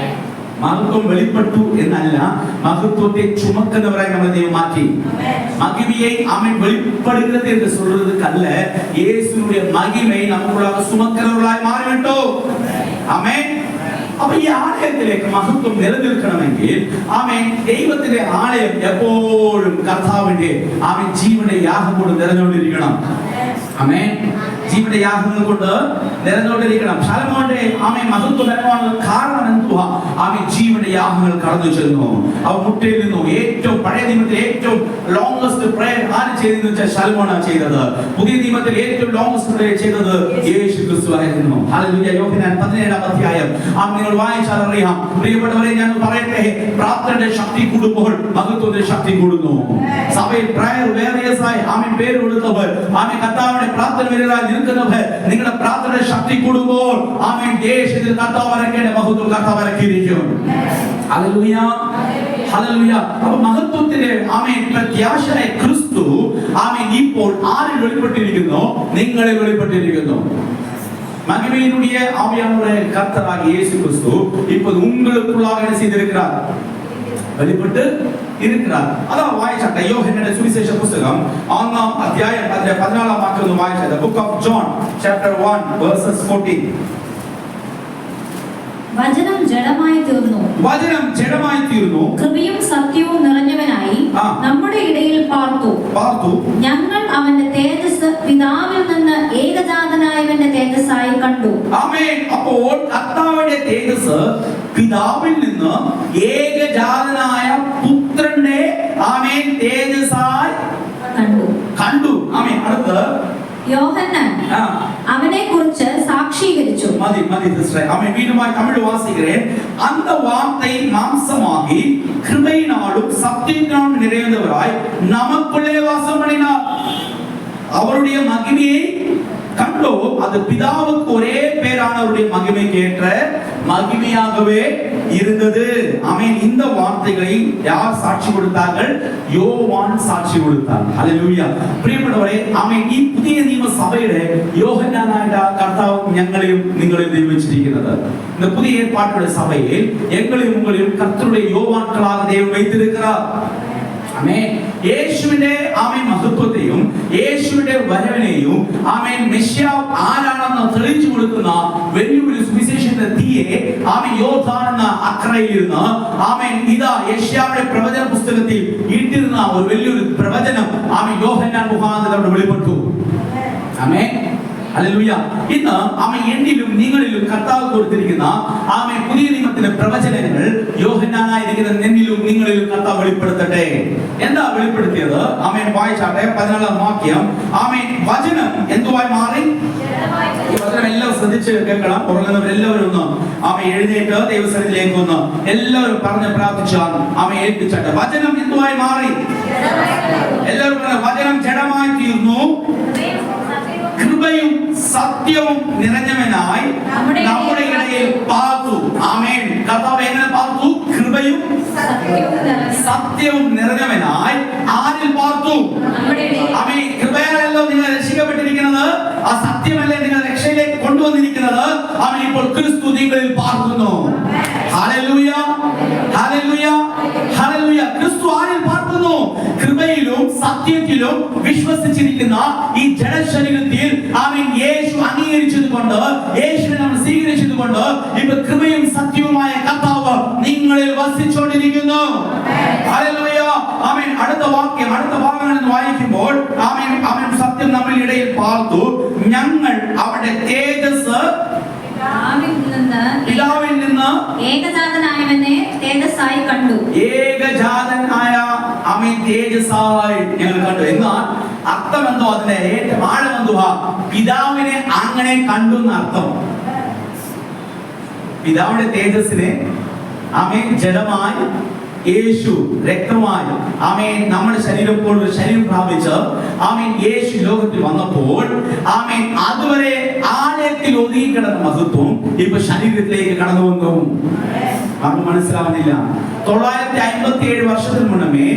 മഹത്വം വെളിപ്പെട്ടു എന്നല്ല, മഹത്വത്തെ ചുമക്കുന്നവരായി നമ്മൾ ദൈവം മാറ്റി. மகிமையை அவன் வெளிப்படுகிறது என்று சொல்றதுக்கு அல்ல, இயேசுவுடைய மகிமை நமக்குள்ளாக சுமக்கிறவர்களாய் மாறிவிட்டோம். ஆமென். அப்ப ഈ ആലയത്തിലേക്ക് മഹത്വം നിലനിൽക്കണമെങ്കിൽ ആമേൻ, ദൈവത്തിന്റെ ആലയം എപ്പോഴും കർത്താവിന്റെ ആമേൻ ജീവന്റെ യാഗം കൊണ്ട് നിറഞ്ഞുകൊണ്ടിരിക്കണം. ആമേൻ. ജീവന്റെ യാഗങ്ങൾ കൊണ്ട് നിറഞ്ഞുകൊണ്ടിരിക്കണം. ശലോമോന്റെ ആമേൻ മഹത്വം വരാനുള്ള കാരണം എന്തുവാ? ആമേൻ ജീവന്റെ യാഗങ്ങൾ കടന്നു ചെന്നു. അവ മുട്ടയിൽ നിന്നു ഏറ്റവും പഴയ നിയമത്തിൽ ഏറ്റവും ലോങ്സ്റ്റ് പ്രേയർ ആര് ചെയ്തെന്ന് വെച്ചാൽ ശലോമോനാണ് ചെയ്തത്. പുതിയ നിയമത്തിൽ ഏറ്റവും ലോങ്സ്റ്റ് പ്രേയർ ചെയ്തത് യേശു ക്രിസ്തു ആയിരുന്നു. ഹല്ലേലൂയ. യോഹന്നാൻ 17-ാം അധ്യായം നിങ്ങൾ വായിച്ചാൽ അറിയാം. പ്രിയപ്പെട്ടവരെ, ഞാൻ പറയട്ടെ, പ്രാർത്ഥനയുടെ ശക്തി കൂടുമ്പോൾ മഹത്വത്തിന്റെ ശക്തി കൂടുന്നു. സഭയിൽ പ്രയർ വേരിയസ് ആയി ആമേൻ പേര് കൊടുത്തവർ, ആമേൻ കർത്താവിന്റെ പ്രാർത്ഥന വീരരായി നിൽക്കുന്നവർ, നിങ്ങളുടെ പ്രാർത്ഥനയുടെ ശക്തി കൂടുമ്പോൾ ആമേൻ ദേശത്തിൽ കർത്താവ് ഇറക്കേണ്ട മഹത്വം കർത്താവ് ഇറക്കിയിരിക്കും. Hallelujah, hallelujah. അപ്പോൾ മഹത്വത്തിന്റെ ആമേൻ പ്രത്യാശയായ ക്രിസ്തു ആമേൻ ഇപ്പോൾ ആരിൽ വെളിപ്പെട്ടിരിക്കുന്നു? നിങ്ങളിൽ വെളിപ്പെട്ടിരിക്കുന്നു. மகிமையினுடைய ஆவியானவரே கர்த்தராகிய இயேசு கிறிஸ்து இப்போது உங்களுக்குள்ளாக என்ன செய்திருக்கிறார்? வெளிப்பட்டு இருக்கிறார். அதான் வாயிச்சாட்ட யோഹന്നാന്റെ சுவிசேஷ புத்தகம் 1-ஆம் அத்தியாயம் 14-ஆம் வாக்கியம் வாயிச்சா. The book of John chapter 1 verses 14.
വചനം ജഡമായി തീർന്നു, കൃപയും സത്യവും നിറഞ്ഞവനായി നമ്മുടെ ഇടയിൽ പാർത്തു. ഞങ്ങൾ അവന്റെ തേജസ് പിതാവിൽ നിന്ന് ഏകജാതനായവന്റെ തേജസ്സായി കണ്ടു.
ആമേൻ. അപ്പോൾ കർത്താവിന്റെ തേജസ് പിതാവിൽ നിന്ന് ഏകജാതനായ പുത്രന്റെ ആമേൻ തേജസ്സായി കണ്ടു. ആമേൻ. അടുത്ത
യോഹന്നാൻ അവനെ കുറിച്ച് സാക്ഷീകരിച്ചു.
മതി സിസ്റ്റർ. ആമേൻ. വീണ്ടുമായി തമിഴ് വാസിக்கிறேன். அந்த வார்த்தை மாம்சமாகி கிருபையினாலும் சத்தியத்தினாலும் நிறைந்தவராய் நமக்குள்ளே வாசம் பண்ணினார். அவருடைய மகிமையை கண்டோம். அது பிதாவுக்கு ஒரே பேரானவருடைய மகிமைக்கு ஏற்ற மகிமையாகவே இருந்தது. ஆமென். இந்த வார்த்தைகளை யார் சாட்சி கொடுத்தார்கள்? யோவான் சாட்சி கொடுத்தார். ഹല്ലേലൂയ. പ്രിയപ്പെട്ടവരെ, ആമേൻ, ഈ പുതിയ നിയമ സഭയുടെ യോഹന്നാനായ കർത്താവ് ഞങ്ങളെയും നിങ്ങളെയും നിയമിച്ചിരിക്കുന്നത്. இந்த புதிய ஏற்பாட்டுடைய சபையில் எங்களையும் உங்களையும் கர்த்தருடைய யோவான்களாக தேவன் வைத்திருக்கிறார். ആമേൻ. യേശുവിന്റെ ആമേൻ മഹത്വത്തെയും യേശുവിന്റെ വരവിനെയും ആമേൻ മെസ്സിയ ആരാണെന്ന് തെളിയിച്ചു കൊടുക്കുന്ന വലിയൊരു സുവിശേഷത്തിന്റെ തീയെ ആമേൻ യോർദാൻ എന്ന അക്കരയിൽ ഇരുന്ന് ആമേൻ ഇതാ യെശയ്യായുടെ പ്രവചന പുസ്തകത്തിൽ ഇട്ടിരുന്ന ഒരു വലിയൊരു പ്രവചനം ആമേൻ യോഹന്നാൻ മുഖാന്തരം വെളിപ്പെട്ടു. Amen hallelujah. ഇന്ന് ആമേൻ എന്നിലും നിങ്ങളിലും കർത്താവ് കൊടുത്തിരിക്കുന്ന ആമേൻ പുതിയ നിയമത്തിലെ പ്രവചനങ്ങൾ യോഹന്നാനായിരിക്കുന്ന എന്നിലും നിങ്ങളിലും കർത്താവ് വെളിപ്പെടുത്തട്ടെ. എന്താ വെളിപ്പെടുത്തിയത്? ആമേൻ വായിച്ചാട്ടെ 14-ാം വാക്യം. ആമേൻ വചനം എന്തുവായി മാറി? ഈ വചനം എല്ലാവരും ശ്രദ്ധിച്ച് കേൾക്കണം. ഉറങ്ങുന്നവരെല്ലാവരും ഒന്ന് ആമേൻ എഴുന്നേറ്റ് ദൈവസന്നിധിയിലേക്ക് ഒന്ന് എല്ലാവരും പറഞ്ഞ് പ്രാർത്ഥിച്ചാണ് ആമേൻ ഏൽപ്പിച്ചാട്ടെ. വചനം എന്തുവായി മാറി? എല്ലാവരും പറഞ്ഞ വചനം ജഡമായി തീർന്നു, കൃപയും സത്യവും നിറഞ്ഞവനായി നമ്മുടെ ഇടയിൽ പാർത്തു. ആമേൻ. കർത്താവ് എങ്ങനെ പാർത്തു? കൃപയും സത്യവും നിറഞ്ഞവനായി ആരിൽ പാർത്തു? ആമേൻ. കൃപയാലല്ലോ നിങ്ങൾ രക്ഷിക്കപ്പെട്ടിരിക്കുന്നത്, ആ സത്യമല്ലേ നിങ്ങൾ രക്ഷയിലേക്ക് കൊണ്ടുവന്നിരിക്കുന്നത്. ആമേൻ. ഇപ്പോൾ ക്രിസ്തു നിങ്ങളിൽ പാർക്കുന്നു. ഹല്ലേലൂയ, ഹല്ലേലൂയ, ഹല്ലേലൂയ. ക്രിസ്തു ആരിൽ പാർക്കുന്നു? കൃപയിലും സത്യത്തിലും വിശ്വസിച്ചിരിക്കുന്ന ഈ ജഡശരീരത്തിൽ ആമേൻ യേശു അംഗീകരിച്ചതുകൊണ്ട്, യേശുവിനെ നമ്മൾ സ്വീകരിച്ചതുകൊണ്ട് ഇപ്പോൾ കൃപയും സത്യവുമായ കർത്താവ് നിങ്ങളിൽ വസിച്ചുകൊണ്ടിരിക്കുന്നു. ഹല്ലേലൂയ, ആമേൻ. അടുത്ത വാക്യം, അടുത്ത ഭാഗങ്ങളിൽ വായിക്കുമ്പോൾ ആമേൻ, ആമേൻ. സത്യം നമ്മുടെ ഇടയിൽ പാർത്തു, ഞങ്ങൾ അവിടെ തേജസ് പിതാവിൽ നിന്ന്
ഏകജാതനായവനെ തേജസ്സായി കണ്ടു.
ഏകജാതനായ ആമേൻ തേജസ്സായി ഞങ്ങൾ കണ്ടു. എന്നാൽ അർത്ഥം എന്തോ? അതിന്റെ ഏറ്റവും ആഴം എന്തുവാ? പിതാവിനെ അങ്ങനെ കണ്ടു എന്നർത്ഥം. പിതാവിന്റെ തേജസ്സിനെ ആമേൻ ജഡമായി യേശു രക്തമായി ആമേൻ നമ്മുടെ ശരീരം പോലെ ശരീരം പ്രാപിച്ച് ആമേൻ യേശു ലോകത്തിൽ വന്നപ്പോൾ ആമേൻ അതുവരെ ആലയത്തിൽ ഒതുങ്ങിക്കിടന്ന മഹത്വം ഇപ്പൊ ശരീരത്തിലേക്ക് കടന്നു വന്നു. അത് മനസ്സിലാവുന്നില്ല. 957 വർഷത്തിന് മുന്നമേ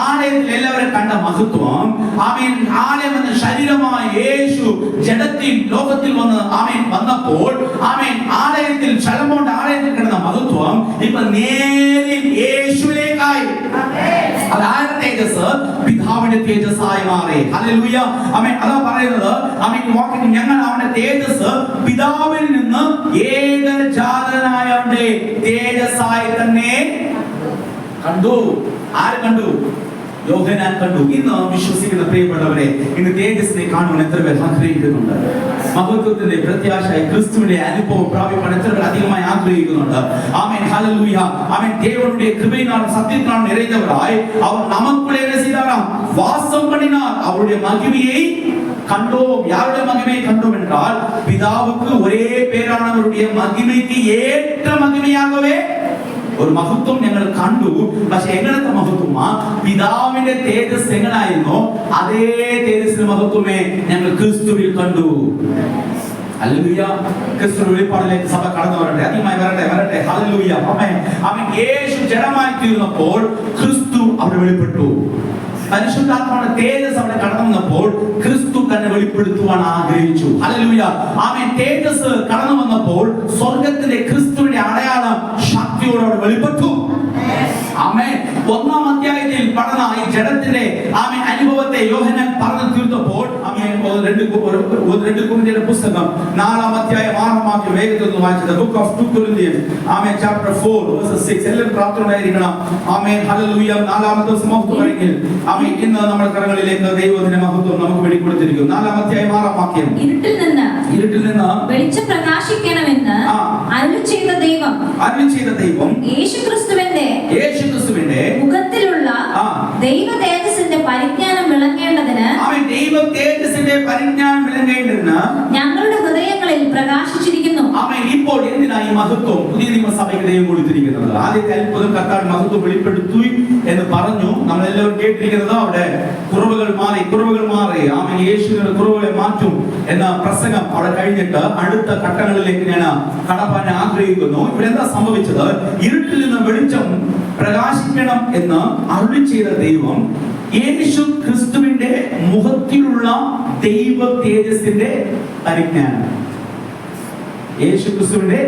ആലയത്തിൽ എല്ലാവരും കണ്ട മഹത്വം ആമേൻ ആലയം എന്ന ശരീരമായ യേശു ജഡത്തിൽ ലോകത്തിൽ വന്ന് ആമേൻ വന്നപ്പോൾ ആമേൻ ആലയത്തിൽ ശലമോന്റെ ആലയത്തിൽ കിടന്ന മഹത്വം ഇപ്പൊ നേരിൽ യേശുവിലേക്കായി. അതായത് തേജസ് പിതാവിന്റെ തേജസ്സായി മാറി. ഹല്ലേലൂയ, ആമേൻ. അതാ പറയുന്നത് ആമേൻ വാക്യത്തിൽ ഞങ്ങൾ അവന്റെ തേജസ് പിതാവിൽ നിന്ന് ഏകജാതനായവന്റെ തേജസ്സായി തന്നെ കണ്ടു. ആര് കണ്ടു? യോഹന്നാൻ കണ്ടു. ഇന്ന് വിശ്വസിക്കുന്ന പ്രിയപ്പെട്ടവരെ, ഇന്ന് തേജസ്സിനെ കാണുവാൻ എത്ര പേർ ആഗ്രഹിക്കുന്നുണ്ട്? മഹത്വത്തിന്റെ പ്രത്യാശയായി ക്രിസ്തുവിന്റെ അനുഭവം പ്രാപിക്കാൻ എത്ര പേർ അധികമായി ആഗ്രഹിക്കുന്നുണ്ട്? ആമേൻ, ഹല്ലേലൂയ, ആമേൻ. தேவனுடைய கிருபையினால் சத்தியத்தினால் நிறைந்தவராய் அவர் நமக்குள்ளே என்ன செய்தாராம்? வாசம் பண்ணினார். அவருடைய மகிமையை கண்டோம். யாருடைய மகிமையை கண்டோம் என்றால் பிதாவுக்கு ஒரே பேரானவருடைய மகிமைக்கு ஏற்ற மகிமையாகவே ഒരു മഹത്വം ഞങ്ങൾ കണ്ടു. പക്ഷെ എങ്ങനത്തെ മഹത്വമാ? പിതാവിന്റെ തേജസ് എങ്ങനായിരുന്നോ അതേ തേജസ്സിന്റെ മഹത്വമേ ഞങ്ങൾ ക്രിസ്തുവിൽ കണ്ടു. ഹല്ലേലൂയ. ക്രിസ്തു വെളിപ്പാടിലേക്ക് സഭ കടന്നു വരട്ടെ, അധികമായി വരട്ടെ, വരട്ടെ. ഹല്ലേലൂയ, ആമേൻ. ആമേൻ. യേശു ജഡമായി തീർന്നപ്പോൾ ക്രിസ്തു അവിടെ വെളിപ്പെട്ടു. പരിശുദ്ധാത്മാവിന്റെ തേജസ് അവിടെ കടന്നു വന്നപ്പോൾ ക്രിസ്തു തന്നെ വെളിപ്പെടുത്തുവാൻ ആഗ്രഹിച്ചു. ഹല്ലേലൂയ, ആമേൻ. തേജസ് കടന്നു വന്നപ്പോൾ സ്വർഗ്ഗത്തിലെ ക്രിസ്തുവിന്റെ അടയാളം ശക്തിയോടെ അവിടെ വെളിപ്പെട്ടു. ആമേൻ. 1-ാം അധ്യായത്തിൽ പഠന ഈ ജഡത്തിന്റെ ആമേൻ അനുഭവത്തെ യോഹന്നാൻ പറഞ്ഞു തീർത്തപ്പോൾ ആമേൻ 2 കൊരിന്ത്യരുടെ പുസ്തകം 4-ാം അധ്യായം 6-ാം വാക്യം വേഗത്തിൽ വായിച്ചത്. ബുക്ക് ഓഫ് 2 Corinthians ആമേൻ ചാപ്റ്റർ 4 വേഴ്സ് 6. എല്ലാവരും പ്രാർത്ഥനയായിരിക്കണം. ആമേൻ, ഹല്ലേലൂയ. 4-ാമത്തെ ദിവസം മഹത്വമാണെങ്കിൽ ആമേൻ ഇന്ന് നമ്മുടെ കരങ്ങളിലേക്ക് ദൈവത്തിന്റെ മഹത്വം നമുക്ക് വെളിപ്പെടുത്തിയിരിക്കും. 4-ാം അധ്യായം 6-ാം വാക്യം. ഇരുട്ടിൽ നിന്ന് വെളിച്ചം പ്രകാശിക്കണമെന്ന് അരുളിച്ചെയ്ത ദൈവം യേശുക്രിസ്തുവിന്റെ മുഖത്തിലുള്ള ദൈവ തേജസ്സിന്റെ പരിജ്ഞാനം വിളങ്ങേണ്ടതിന് ഞങ്ങളുടെ ഹൃദയങ്ങളിൽ പ്രകാശിച്ചിരിക്കുന്നു. ആമേൻ. ഇപ്പോൾ എന്തിനാ ഈ മഹത്വം പുതിയ നിയമസഭയ്ക്ക് ദൈവം കൊടുത്തിരിക്കുന്നത്? ആദ്യത്തെ അത്ഭുതം കർത്താവ് മഹത്വം വെളിപ്പെടുത്തി എന്ന് പറഞ്ഞു. നമ്മളെല്ലാവരും കേട്ടിരിക്കുന്നത് അവിടെ കുറവുകൾ മാറി ആമേൻ യേശുവിന്റെ കുറവുകളെ മാറ്റും എന്ന പ്രസംഗം അവിടെ കഴിഞ്ഞിട്ട് അടുത്ത ഘട്ടങ്ങളിലേക്ക് ഞാൻ കടപ്പാൻ ആഗ്രഹിക്കുന്നു. ഇവിടെ എന്താ സംഭവിച്ചത്? ഇരുട്ടിൽ നിന്ന് വെളിച്ചം പ്രകാശിക്കണം എന്ന് അരുളി ചെയ്ത ദൈവം യേശു ക്രിസ്തുവിന്റെ മുഖത്തിലുള്ള ദൈവ തേജസ്സിന്റെ പരിജ്ഞാനം, യേശു ക്രിസ്തുവിന്റെ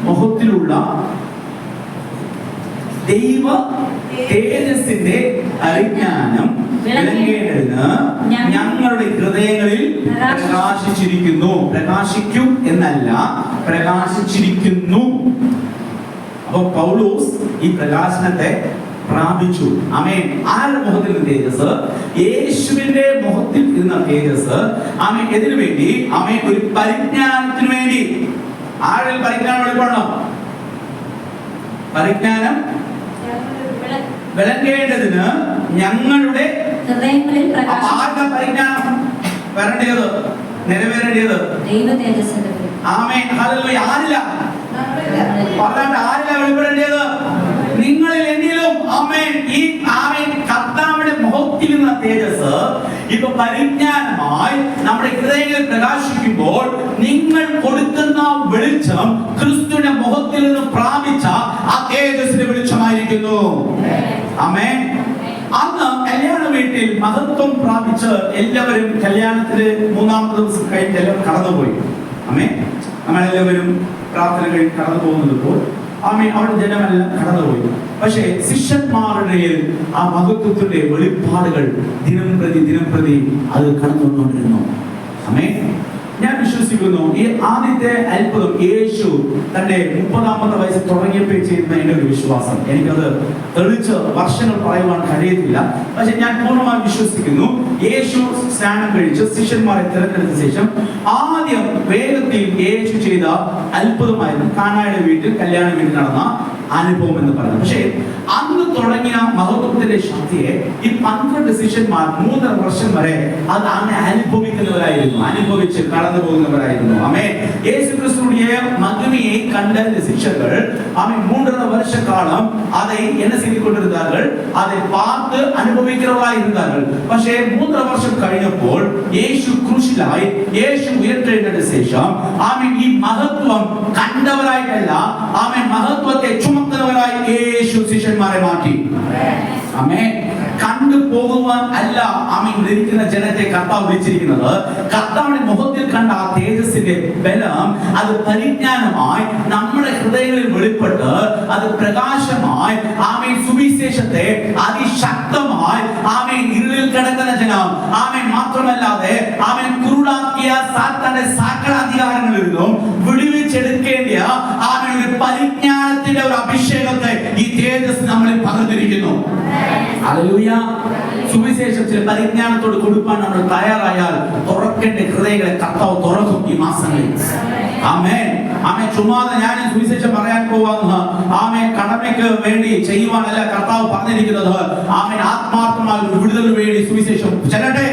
മുഖത്തിലുള്ള ദൈവ തേജസ്സിന്റെ പരിജ്ഞാനം വിളങ്ങേണ്ടതിന് ഞങ്ങളുടെ ഹൃദയങ്ങളിൽ പ്രകാശിച്ചിരിക്കുന്നു. പ്രകാശിക്കും എന്നല്ല, പ്രകാശിച്ചിരിക്കുന്നു. അപ്പോൾ പൗലോസ് ഈ പ്രകാശനത്തെ പ്രാപിച്ചു. ആമേൻ. ആരുടെ മുഖത്തിൽ നിന്ന് തേജസ്? യേശുവിന്റെ മുഖത്തിൽ ഇരുന്ന തേജസ്. ആമേൻ. ഇതിനു വേണ്ടി ആമേൻ ഒരു പരിജ്ഞാനത്തിന് വേണ്ടി. ആരിൽ പരിജ്ഞാനം വെളിപ്പെടണം? പരിജ്ഞാനം വിളങ്ങേണ്ടതിന് ഞങ്ങളുടെ
ഹൃദയങ്ങളിൽ
ആരുടെ പരിജ്ഞാനം വരേണ്ടത്, നിറവേറേണ്ടത്? ആമേൻ. ഹല്ലേലൂയ. ആരില്ല? പറയാണ്ട് ആരില്ല വെളിപ്പെടേണ്ടത്? നിങ്ങളിൽ എന്നിലും. ആമേൻ. ഈ ആമേൻ കർത്താവിന്റെ മുഖത്തിൽ നിന്ന തേജസ് ഇപ്പൊ പരിജ്ഞാനമായി നമ്മുടെ ഹൃദയങ്ങളിൽ പ്രകാശിക്കുമ്പോൾ നിങ്ങൾ കൊടുക്കുന്ന വെളിച്ചം ക്രിസ്തുവിന്റെ മുഖത്തിൽ നിന്ന് പ്രാപിച്ച ആ തേജസ്സിന്റെ വെളിച്ചമായിരിക്കുന്നു. ആമേൻ. അന്ന് കല്യാണ വീട്ടിൽ മഹത്വം പ്രാപിച്ച് എല്ലാവരും കല്യാണത്തിന് 3-ാമത്തെ ദിവസം കഴിഞ്ഞ് എല്ലാവരും കടന്നുപോയി. ആമേൻ. നമ്മളെല്ലാവരും പ്രാർത്ഥന കഴിഞ്ഞ് കടന്നു പോകുന്നത് ഇപ്പോൾ ആമേൻ അവിടെ ജനമെല്ലാം കടന്നുപോയി. പക്ഷേ ശിഷ്യന്മാരുടെ ആ മഹത്വത്തിന്റെ വെളിപ്പാടുകൾ ദിനം പ്രതി അത് കടന്നു വന്നുകൊണ്ടിരുന്നു. ആമേൻ. ഞാൻ വിശ്വസിക്കുന്നു ഈ ആദ്യത്തെ അത്ഭുതം യേശു തന്റെ 30-ാമത്തെ വയസ്സിൽ തുടങ്ങിയപ്പോൾ ചെയ്യുന്ന എന്റെ ഒരു വിശ്വാസം, എനിക്കത് തെളിച്ച് വർഷങ്ങൾ പറയുവാൻ കഴിയത്തില്ല. പക്ഷെ ഞാൻ പൂർണ്ണമായി വിശ്വസിക്കുന്നു യേശു സ്നാനം കഴിച്ച് ശിഷ്യന്മാരെ തിരഞ്ഞെടുത്ത ശേഷം ആദ്യം വേഗത്തിൽ യേശു ചെയ്ത അത്ഭുതമായിരുന്നു കാനായുടെ വീട്ടിൽ, കല്യാണ വീട്ടിൽ നടന്ന അനുഭവം എന്ന് പറയുന്നത്. പക്ഷേ അന്ന് തുടങ്ങിയ മഹത്വത്തിന്റെ ശക്തിയെ ഈ 12 ശിഷ്യന്മാർ 3.5 വർഷം വരെ അത് അങ്ങനെ അനുഭവിക്കുന്നവരായിരുന്നു, അനുഭവിച്ച് കടന്നു പോകുന്നവരായിരുന്നു. ആമേൻ. യേശു ക്രിസ്തുവിന്റെ മഹിമയെ കണ്ട ശിഷ്യர்கள் ஆமென் 3.5 வருஷ காலம் அதை என்ன செய்து கொண்டிருந்தார்கள்? அதை பார்த்து அனுபவிக்கிறவர்களாய் இருந்தார்கள். പക്ഷേ 3.5 വർഷം കഴിഞ്ഞപ്പോൾ യേശു ക്രൂശിലായി, യേശു ഉയർത്തെഴുന്നേറ്റ ശേഷം ആമേൻ ഈ മഹത്വം കണ്ടവരായിട്ടല്ല, ആമേൻ മഹത്വത്തെ ചുമക്കുന്നവരായി യേശു ശിഷ്യന്മാരെ മാറ്റി. ആമേൻ. കണ്ടു പോകുവാൻ അല്ല ആമേൻ ഇരിക്കുന്ന ജനത്തെ കർത്താവ് വിളിച്ചിരിക്കുന്നത്. കർത്താവിന്റെ മുഖത്തിൽ കണ്ട ആ തേജസ്സിന്റെ ബലം അത് പരിജ്ഞാനമായി നമ്മുടെ ഹൃദയങ്ങളിൽ വെളിപ്പെട്ട് അത് പ്രകാശമായി ആമേൻ സുവിശേഷത്തെ അതിശക്തമായി ആമേൻ ഇരുളിൽ കിടക്കുന്ന ജനം ആമേൻ മാത്രമല്ലാതെ ആമേൻ കുരുടാക്കിയ സാത്താന്റെ സകല അധികാരങ്ങളിൽ നിന്നും വിടുവിച്ചെടുക്കേണ്ട ആമേൻ ഒരു പരിജ്ഞാനത്തിന്റെ ഒരു അഭിഷേകത്തെ ഈ തേജസ് നമ്മളിൽ പകർന്നിരിക്കുന്നു. ഹല്ലേലൂയ. സുവിശേഷത്തിൽ പരിജ്ഞാനത്തോട് കൊടുക്കാൻ നമ്മൾ തയ്യാറായാൽ തുറക്കേണ്ട ഹൃദയങ്ങളെ കർത്താവ് തുറക്കും ഈ മാസങ്ങളിൽ. ആമേൻ. ആമേൻ. ചുമ്മാതെ ഞാൻ സുവിശേഷം പറയാൻ പോവാന്ന് ആമേൻ കടമയ്ക്ക് വേണ്ടി ചെയ്യുവാനല്ല കർത്താവ് പറഞ്ഞിരിക്കുന്നത്. ആമേൻ ആത്മാർത്ഥമായ ഒരു വിടുതലിന് വേണ്ടി സുവിശേഷം ചെല്ലട്ടെ.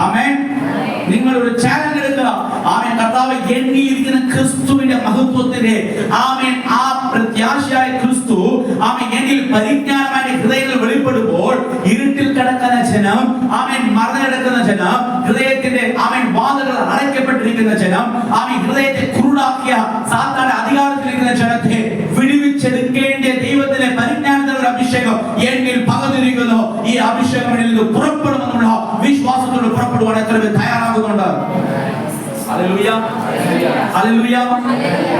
ആമേൻ. നിങ്ങൾ ഒരു ചാലഞ്ച് എടുക്കുക. ആമേൻ. കർത്താവ് എന്നിലിരിക്കുന്ന ക്രിസ്തുവിന്റെ മഹത്വത്തിന്റെ ആമേൻ ആ പ്രത്യാശയായ ക്രിസ്തു ആമേൻ എന്നിൽ പരിജ്ഞാനമായ ഹൃദയങ്ങൾ വെളിപ്പെടുമ്പോൾ ഇരുട്ടിൽ കിടക്കുന്ന ജനം ആമേൻ മറന്നു കിടക്കുന്ന ജനം ഹൃദയത്തിന്റെ ആമേൻ വാതിലുകൾ അടയ്ക്കപ്പെട്ടിരിക്കുന്ന ജനം ആമേൻ ഹൃദയത്തെ കുരുടാക്കിയ സാത്താന്റെ അധികാരത്തിലിരിക്കുന്ന ജനത്തെ വിടുവിച്ചെടുക്കേണ്ട ദൈവത്തിന്റെ പരിജ്ഞാനത്തിലുള്ള അഭിഷേകം എന്നിൽ പകർന്നിരിക്കുന്നു. ഈ അഭിഷേകം എന്നിൽ നിന്ന് പുറപ്പെടുമെന്നുള്ള വിശ്വാസത്തോട് പുറപ്പെടുവാൻ എത്ര പേർ തയ്യാറാകുന്നുണ്ട്? ഹല്ലേലൂയ. ഹല്ലേലൂയ.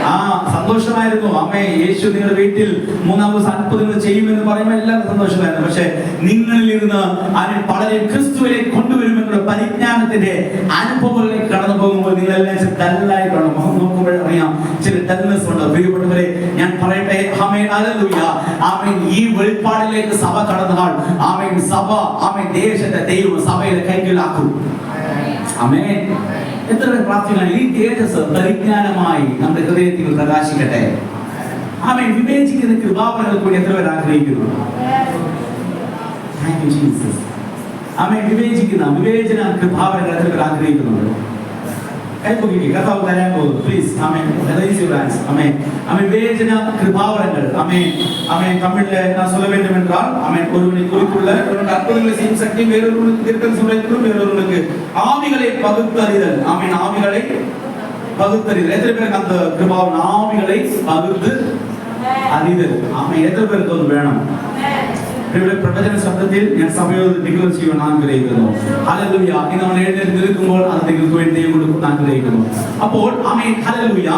ആ സന്തോഷമായിരുന്നു. അമ്മേ യേശു നിങ്ങളുടെ വീട്ടിൽ 3-ാം ദിവസം അത്ഭുതങ്ങൾ ചെയ്യുമെന്ന് പറയുമ്പോൾ എല്ലാവർക്കും സന്തോഷമായിരുന്നു. പക്ഷെ നിങ്ങളിൽ നിന്ന് അവൻ പലരെയും ക്രിസ്തുവിലേക്ക് കൊണ്ടുവരുമെന്നുള്ള പരിജ്ഞാനത്തിന്റെ അനുഭവങ്ങളിലേക്ക് കടന്നു പോകുമ്പോൾ നിങ്ങളെല്ലാം ഡല്ലായിട്ടാണ്. മുഖം നോക്കുമ്പോൾ അറിയാം ചില ഡൽനെസ് ഉണ്ട്. പ്രിയപ്പെട്ടവരെ ഞാൻ പറയട്ടെ, ആമേൻ. ഹല്ലേലൂയ. ആമേൻ. ഈ വെളിപ്പാടിലേക്ക് സഭ കടന്നാൽ ആമേൻ സഭ ആമേൻ ദേശത്തെ ദൈവം സഭയുടെ കൈകളിലാക്കും. ആമേൻ. എത്ര പ്രാർത്ഥന ഈ തേജസ് പരിജ്ഞാനമായി നമ്മുടെ ഹൃദയത്തിൽ പ്രകാശിക്കട്ടെ. ആമേൻ. വിവേചിക്കുന്ന കൃപാവരങ്ങൾക്ക് വേണ്ടി എത്ര പേർ ആഗ്രഹിക്കുന്നു? Thank you Jesus. ആമേൻ. വിവേചന കൃപാവരങ്ങൾ എത്ര പേർ ആഗ്രഹിക്കുന്നുണ്ട്? കൈപ്പൊക്കി കർത്താവ് തരാൻ പോകുന്നു. പ്ലീസ്. ആമേൻ. ആമേൻ. ആമേൻ. വിവേചന കൃപാവരങ്ങൾ. ആമേൻ. ആമേൻ. തമിഴിലെ நான் சொல்ல வேண்டும் என்றால் ஆமென் ஒருவனை குறித்துள்ள ஒரு அற்புதங்களை செய்யும் சக்தி வேறொருவனுக்கு தீர்க்க சொல்லும் வேறொருவனுக்கு ஆவிகளை பகுத்தறிதல். ஆமென். ஆவிகளை பகுத்தறிதல். எத்தனை பேருக்கு அந்த கிருபாவன் ஆவிகளை பகுத்து அறிதல்? ஆமென். எத்தனை பேருக்கு அது வேணும்? ഇവിടെ പ്രവചന ശബ്ദത്തിൽ ഞാൻ സഭയോട് ഡിക്ലെയർ ചെയ്യാൻ ആഗ്രഹിക്കുന്നു. ഹല്ലേലൂയ. ഇന്ന് നമ്മൾ എഴുന്നേറ്റ് നിൽക്കുമ്പോൾ അത് നിങ്ങൾക്ക് വേണ്ടി ദൈവം കൊടുക്കാൻ ആഗ്രഹിക്കുന്നു. അപ്പോൾ ആമേൻ. ഹല്ലേലൂയ.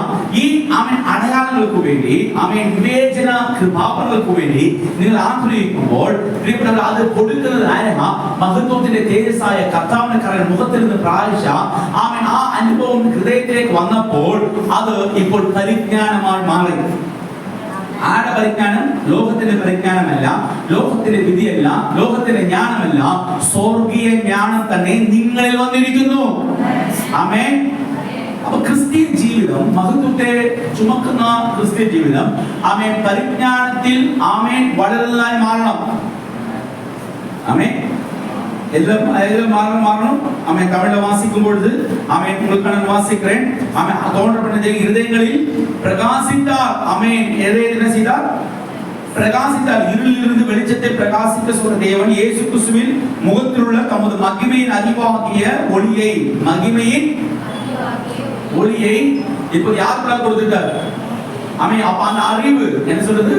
ഈ ആമേൻ അടയാളങ്ങൾക്ക് വേണ്ടി ആമേൻ വിവേചന കൃപാവരങ്ങൾക്ക് വേണ്ടി നിങ്ങൾ ആഗ്രഹിക്കുമ്പോൾ പ്രിയപ്പെട്ടവർ അത് കൊടുക്കുന്നത് ആരാ? മഹത്വത്തിന്റെ തേജസ്സായ കർത്താവിന്റെ കരങ്ങൾ മുഖത്തിൽ നിന്ന് പ്രാപിച്ച ആമേൻ ആ അനുഭവം ഹൃദയത്തിലേക്ക് വന്നപ്പോൾ അത് ഇപ്പോൾ പരിജ്ഞാനമായി മാറി. ആരുടെ പരിജ്ഞാനം? ലോകത്തിന്റെ പരിജ്ഞാനമല്ല, ലോകത്തിന്റെ വിധിയല്ല, ലോകത്തിന്റെ ജ്ഞാനമല്ല, സ്വർഗീയ ജ്ഞാനം തന്നെ നിങ്ങളിൽ വന്നിരിക്കുന്നു. ആമേൻ. അപ്പൊ ക്രിസ്ത്യൻ ജീവിതം, മഹത്വത്തെ ചുമക്കുന്ന ക്രിസ്ത്യൻ ജീവിതം ആമേൻ പരിജ്ഞാനത്തിൽ ആമേൻ വളരുന്നതായി മാറണം. ആമേൻ. எல்லாம் மாறணும். ஆமென். தமிழ்ல வாசிக்கும் பொழுது ஆமென் உங்களுக்கு நான் வாசிக்கிறேன். ஆமென். தோன்றப்பட்ட இருதயங்களில் பிரகாசித்தார். ஆமென். எதை என்ன செய்தார்? பிரகாசித்தார். இருளிலிருந்து வெளிச்சத்தை பிரகாசிக்க சொன்ன தேவன் இயேசு கிறிஸ்துவின் முகத்தில் உள்ள தமது மகிமையின் அறிவாகிய ஒளியை, மகிமையின் ஒளியை இப்போ யாருக்குள்ள கொடுத்துட்டார்? ஆமென். அப்ப அந்த அறிவு என்ன சொல்றது?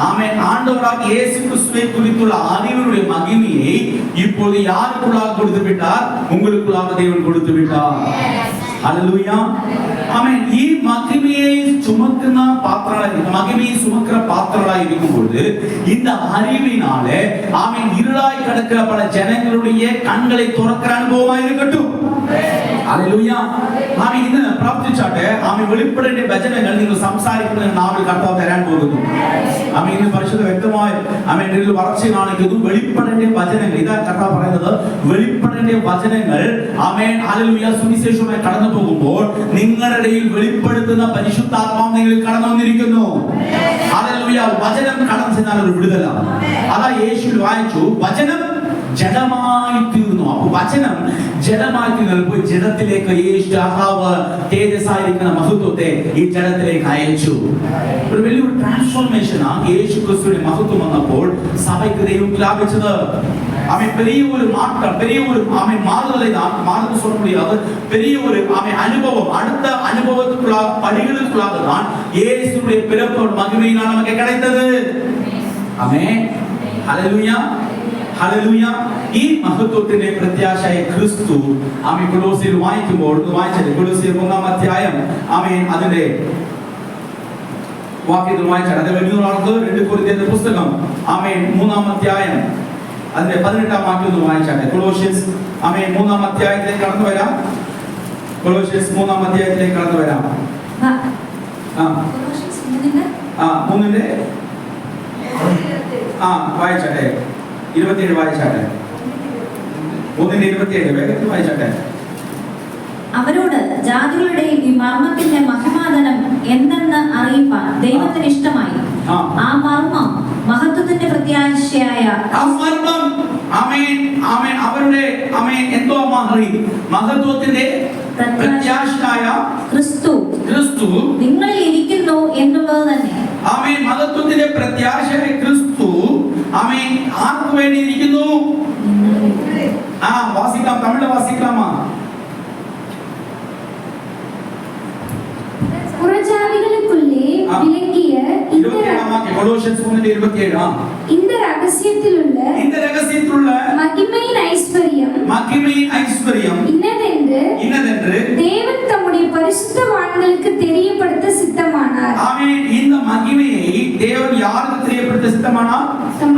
ஆமென். ஆண்டவராக இயேசு கிறிஸ்துவை குறித்துள்ள அறிவினுடைய மகிமையை இப்போது யாருக்குள்ளாக கொடுத்து விட்டார்? உங்களுக்குள்ளாக தேவன் கொடுத்து விட்டார். ஹல்லேலூயா. ஆமென். ഈ മഹിമയെ ചുമക്കുന്ന പാത്രങ്ങളായി, മഹിമയെ ചുമക്കുന്ന പാത്രങ്ങളായി இருக்கும்போது இந்த அறிவினாலே ஆமென் இருளாய் கிடக்கிற பல ஜனங்களுடைய கண்களை திறக்கிற அனுபவமாய் இருக்கட்டும். ഹല്ലേലൂയ. ആമേൻ. ഇന്ന് പ്രാർത്ഥിച്ചാട്ടെ ആമേൻ വെളിപ്പെടേണ്ട വചനങ്ങൾ നിങ്ങൾ സംസാരിക്കുന്ന നാവിൽ കർത്താവ് തരാൻ പോകുന്നു. ആമേൻ. ഇന്ന് പരിശുദ്ധ വ്യക്തമായി ആമേൻ ഇതിൽ വളർച്ച കാണിക്കുന്നു. വെളിപ്പെടേണ്ട വചനങ്ങൾ, ഇതാ കർത്താവ് പറയുന്നത്, വെളിപ്പെടേണ്ട വചനങ്ങൾ ആമേൻ ഹല്ലേലൂയ സുവിശേഷവുമായി കടന്നു പോകുമ്പോൾ നിങ്ങളുടെ ഇടയിൽ വെളിപ്പെടുത്തുന്ന പരിശുദ്ധാത്മാവ് നിങ്ങളിൽ കടന്നു വന്നിരിക്കുന്നു. ഹല്ലേലൂയ. വചനം കടന്നു ചെന്നാൽ ഒരു വിടുതല. അതാ യേശുവിൽ വായിച്ചു, വചനം ജഡമായി തീർന്നു. അപ്പൊ വചനം ജഡമായി തീർന്നപ്പോൾ ജഡത്തിലേക്ക് യേശു തേജസ്സായിരിക്കുന്ന മഹത്വത്തെ ഈ ജഡത്തിലേക്ക് അയച്ചു. ഒരു വലിയൊരു ട്രാൻസ്ഫോർമേഷൻ ആണ് യേശു ക്രിസ്തുവിന്റെ മഹത്വം വന്നപ്പോൾ സഭയ്ക്ക് ദൈവം ലാഭിച്ചത്. അവൻ பெரிய ஒரு மாற்றம், பெரிய ஒரு அவன் மாறுதலை தான் மாறுதல் சொல்ல முடியாது. பெரிய ஒரு அவன் அனுபவம், அடுத்த அனுபவத்துக்குள்ளாக படிகளுக்குள்ளாக தான் இயேசுவுடைய பிறப்போட மகிமையினால் நமக்கு கிடைத்தது. ആമേൻ. ഹല്ലേലൂയ. ഹല്ലേലൂയ. ഈ മഹത്വത്തിന്റെ പ്രത്യാശയായ ക്രിസ്തു ആമേൻ കൊലോസ്യർ വായിക്കുമ്പോൾ വായിച്ചത് കൊലോസ്യർ 1-ാം അധ്യായം ആമേൻ അതിന്റെ വാക്യത്തിൽ വായിച്ചാൽ അത് വലിയൊരാൾക്ക് 2 കൊരിന്ത്യരുടെ പുസ്തകം ആമേൻ 3-ാം അധ്യായം അതിന്റെ 18-ാം വാക്യം വായിച്ചാട്ടെ. കൊലോസ്യസ് ആമേൻ 3-ാം അധ്യായത്തിലേക്ക് കടന്നു വരാം. കൊലോസ്യസ് 3-ാം അധ്യായത്തിലേക്ക് കടന്നു വരാം. കൊലോസ്യസ് 3-ന്റെ വായിച്ചാട്ടെ. 27 വായിച്ചാട്ടെ. 3:27 വേഗത്തിൽ വായിച്ചാട്ടെ.
അവരോട് ജാതികളുടെ ഈ മർമ്മത്തിന്റെ മഹിമാധനം എന്തെന്ന് അറിയിപ്പാൻ ദൈവത്തിന് ഇഷ്ടമായി. ആ മർമ്മം മഹത്വത്തിന്റെ പ്രത്യാശയായ
അവരുടെ എന്തോ മഹത്വത്തിന്റെ പ്രത്യാശയായ ക്രിസ്തു
നിങ്ങളിൽ ഇരിക്കുന്നു എന്നുള്ളത് തന്നെ.
ആമേൻ. മഹത്വത്തിന്റെ പ്രത്യാശയായ ക്രിസ്തു ആമേൻ ആർക്ക് വേണ്ടി ഇരിക്കുന്നു? വാസിക്കാം, തമിഴ് വാസിക്കാമാ.
புறஜாதிகளுக்குள்ளே விளங்கிய இந்த ரகசியத்திலுள்ள மகிமையின் ஐஸ்வர்யம் இன்னதென்று தேவன் தம்முடைய பரிசுத்தவான்களுக்கு தெரியப்படுத்த சித்தமானார்.
ஆமென். இந்த மகிமையை தேவன் யாருக்கு தெரியப்படுத்த சித்தமானார்?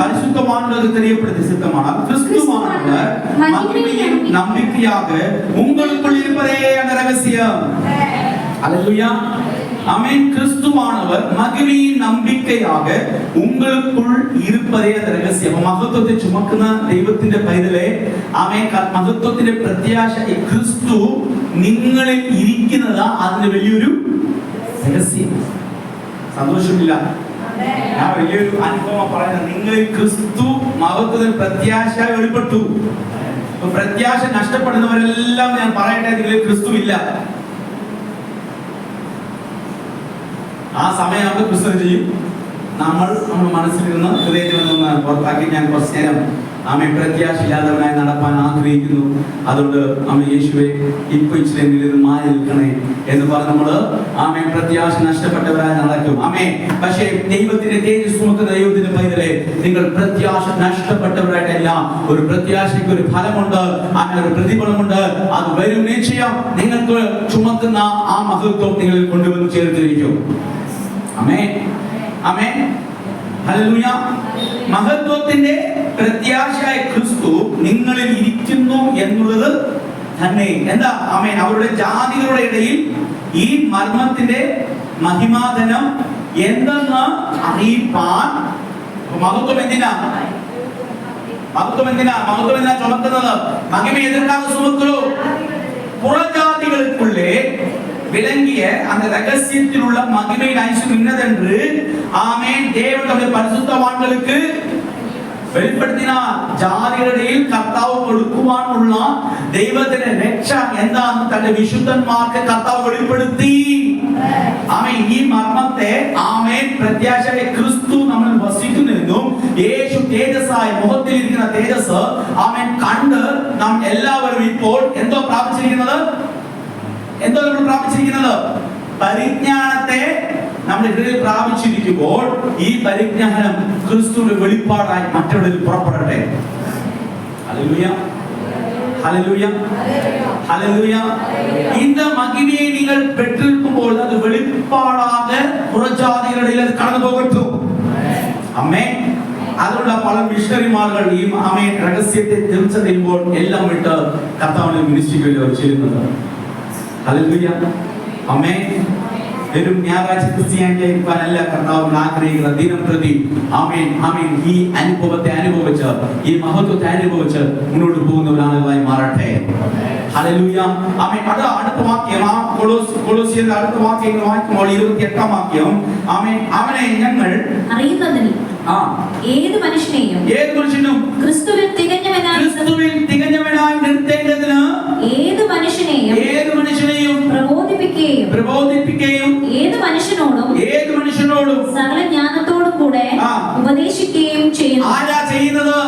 பரிசுத்தவான்களுக்கு தெரியப்படுத்த சித்தமானார். கிறிஸ்துவானவர் மகிமையின் நம்பிக்கையாக உங்களுக்குள் இருப்பதே அந்த ரகசியம். ஹல்லேலூயா. ஆமென். கிறிஸ்துவானவர் மகிமையின் நம்பிக்கையாக உங்களுக்குள் இருப்பதே அந்த രഹസ്യം. മഹത്വത്തെ ചുമക്കുന്ന ദൈവത്തിന്റെ പൈതലേ, ആമേൻ, മഹത്വത്തിന്റെ പ്രത്യാശ ക്രിസ്തു നിങ്ങളിൽ ഇരിക്കുന്നത് അതിന്റെ വലിയൊരു രഹസ്യം. സന്തോഷമില്ല? ഞാൻ വലിയൊരു അനുഭവം പറയുന്നത്, നിങ്ങളിൽ ക്രിസ്തു മഹത്വത്തിന് പ്രത്യാശ വെളിപ്പെട്ടു. പ്രത്യാശ നഷ്ടപ്പെടുന്നവരെല്ലാം ഞാൻ പറയട്ടെ, നിങ്ങളിൽ ക്രിസ്തു ഇല്ല. ആ സമയമാകുമ്പോൾ ക്രിസ്തു ചെയ്യും. നമ്മൾ നമ്മുടെ മനസ്സിൽ നിന്ന് ഹൃദയത്തിൽ നിന്ന് പുറത്താക്കി ഞാൻ കുറച്ച് നേരം ആമേൻ പ്രത്യാശ ഇല്ലാത്തവനായി നടപ്പാൻ ആഗ്രഹിക്കുന്നു. അതുകൊണ്ട് അമ്മ യേശുവെ ഇപ്പൊ ഇച്ചിലെങ്കിൽ ഇത് മാറി നിൽക്കണേ എന്ന് പറഞ്ഞ് നമ്മള് ആമേൻ പ്രത്യാശ നഷ്ടപ്പെട്ടവരായി നടക്കും. ആമേൻ. പക്ഷേ ദൈവത്തിന്റെ തേജസ് ചുമക്കുന്ന ദൈവത്തിന്റെ പൈതലേ, നിങ്ങൾ പ്രത്യാശ നഷ്ടപ്പെട്ടവരായിട്ടല്ല. ഒരു പ്രത്യാശയ്ക്ക് ഒരു ഫലമുണ്ട്, അങ്ങനെ ഒരു പ്രതിഫലമുണ്ട്. അത് വരും നിശ്ചയം. നിങ്ങൾക്ക് ചുമക്കുന്ന ആ മഹത്വം നിങ്ങളിൽ കൊണ്ടുവന്ന് ചേർത്തിരിക്കും. ആമേൻ. ആമേൻ. ഹല്ലേലൂയ. മഹത്വത്തിന്റെ പ്രത്യാശയായ ക്രിസ്തു നിങ്ങളിൽ ഇരിക്കുന്നു എന്നുള്ളത് തന്നെ എന്താ? ആമേൻ. അവരുടെ ജാതികളുടെ ഇടയിൽ ഈ മർമ്മത്തിന്റെ മഹിമാധനം എന്തെന്ന് അറിയിപ്പാൻ. മഹത്വം എന്തിനാ ചുമക്കുന്നത്? മഹിമ എതിർക്കാതെ ചുമക്കലോ புறஜாதிகளுக்குள்ளே விளங்கிய அந்த ரகசியத்தில் உள்ள மகிமையின் ஐஸ்வர்யம் இன்னதென்று ஆமென் தேவன் தம்முடைய பரிசுத்தவான்களுக்கு വെളിപ്പെടുത്തിനാർ. ജാതികളിൽ കർത്താവ് കൊടുക്കുവാനുള്ള ദൈവത്തിന്റെ രക്ഷ എന്താണെന്ന് തന്റെ വിശുദ്ധന്മാർക്ക് കർത്താവ് വെളിപ്പെടുത്തി. ആമേൻ. ഈ മർമ്മത്തെ ആമേൻ പ്രത്യാശയെ ക്രിസ്തു നമ്മൾ വസിക്കുന്നെന്നും യേശു തേജസ്സായ മുഖത്തിലിരിക്കുന്ന തേജസ് ആമേൻ കണ്ട് നാം എല്ലാവരും ഇപ്പോൾ എന്തോ പ്രാപിച്ചിരിക്കുന്നത്? പരിജ്ഞാനത്തെ നമ്മുടെ ഹൃദയത്തിൽ പ്രാപിച്ചിരിക്കുമ്പോൾ ഈ പരിജ്ഞാനം ക്രിസ്തുവിന്റെ വെളിപ്പാടായി മറ്റുള്ളവരിൽ പുറപ്പെടട്ടെ. ഹല്ലേലൂയ, ഹല്ലേലൂയ, ഹല്ലേലൂയ. இந்த மகிமையை நீங்கள் பெற்றிருக்கும்போது அது வெளிப்பாடாக புறஜாதிகளில் அது கடந்து போகட்டும். ആമേൻ. അതുള്ള പല മിഷണറിമാர்கள் ഈ ആമേൻ രഹസ്യത്തെ തിരിച്ചറിയുമ്പോൾ എല്ലാം വിട്ട് കർത്താവിന്റെ മിനിസ്ട്രിയിൽ അവർ ചെയ്യുന്നത്. ഹല്ലേലൂയ, ആമേൻ. വെറും ഞായറാഴ്ച ക്രിസ്ത്യാനിയായിരിക്കാനല്ല കർത്താവ് ആഗ്രഹിക്കുന്ന ദിനം പ്രതി ആമേൻ ആമേൻ ഈ അനുഭവത്തെ അനുഭവിച്ച് ഈ മഹത്വത്തെ അനുഭവിച്ച് മുന്നോട്ട് പോകുന്നവരായി മാറട്ടെ. ഹല്ലേലൂയ, ആമേൻ. അടുത്ത വാക്യം കൊളോസ്യരുടെ അടുത്ത വാക്യങ്ങൾ വായിക്കുമ്പോൾ 28-ാം വാക്യം ആമേൻ. അവനെ ഞങ്ങൾ
അറിയുന്നതിന് ഏത് മനുഷ്യനെയും ക്രിസ്തുവിൽ തികഞ്ഞവനായി നിർത്തേണ്ടതിന് ഏത് മനുഷ്യനെയും പ്രബോധിപ്പിക്കുകയും ഏത് മനുഷ്യനോടും സകല ജ്ഞാനത്തോടും കൂടെ ഉപദേശിക്കുകയും ചെയ്യുന്നു.
ആരാ ചെയ്യുന്നത്?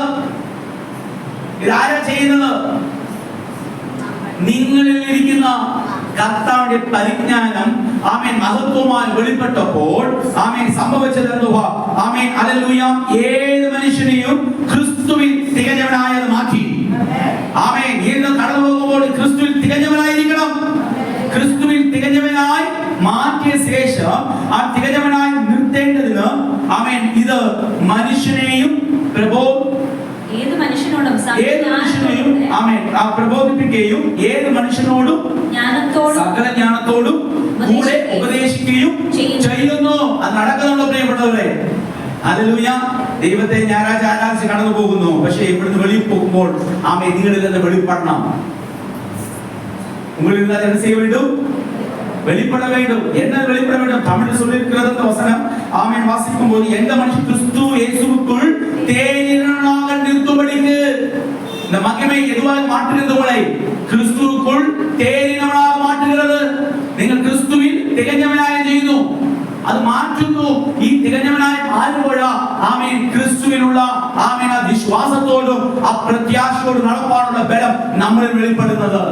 നിങ്ങളിൽ ഇരിക്കുന്ന കർത്താവിന്റെ പരിജ്ഞാനം ആമേൻ മഹത്വമായി വെളിപ്പെട്ടപ്പോൾ ആമേൻ സംഭവിച്ചത് എന്തുവാ? Amen hallelujah. ഏത് മനുഷ്യനെയും ക്രിസ്തുവിൽ തികഞ്ഞവനായി മാറ്റി. ആമേൻ. ഇന്ന് കടന്നു പോകുമ്പോൾ ക്രിസ്തുവിൽ തികഞ്ഞവനായിരിക്കണം. ക്രിസ്തുവിൽ തികഞ്ഞവനായി മാറ്റിയ ശേഷം ആ തികഞ്ഞവനായി നിർത്തേണ്ടതിന് ആമേൻ ഇത് മനുഷ്യനെയും
ഏത് മനുഷ്യനോടും
ആമേൻ പ്രബോധിപ്പിക്കുകയും ഏത് മനുഷ്യനോടും സകല ജ്ഞാനത്തോടും കൂടെ ഉപദേശിക്കുകയും ചെയ്യുന്നു. അത് നടക്കുന്നുണ്ടോ പ്രിയപ്പെട്ടവരെ? ഹല്ലേലൂയ. ദൈവത്തെ ഞായറാഴ്ച ആരാധിച്ച് കടന്നു പോകുന്നു. പക്ഷേ ഇവിടുന്ന് വെളിയിൽ പോകുമ്പോൾ ആമേൻ നിങ്ങളിൽ നിന്ന് വെളിപ്പെടണം. உங்களில் என்ன செய்ய வேண்டும்? வெளிப்பட வேண்டும். என்ன வெளிப்பட வேண்டும்? தமிழ் சொல்லியிருக்கிறது அந்த வசனம் ஆமென் வாசிக்கும் போது எந்த மனுஷன் கிறிஸ்து இயேசுவுக்குள் தேறினவனாக நிற்கும்படிக்கு இந்த மகிமை எதுவாக மாற்றுகிறது? உங்களை கிறிஸ்துவுக்குள் தேறினவனாக மாற்றுகிறது. നിങ്ങൾ ക്രിസ്തുവിൽ തികഞ്ഞവനായി ചെയ്യുന്നു. അത് മാറ്റുന്നു. ഈ തികഞ്ഞവനായി മാറുമ്പോഴാ ആമേൻ ക്രിസ്തുവിലുള്ള ആമേൻ ആ വിശ്വാസത്തോടും ആ പ്രത്യാശയോടും നടപ്പാനുള്ള ബലം നമ്മളിൽ വെളിപ്പെടുന്നത്.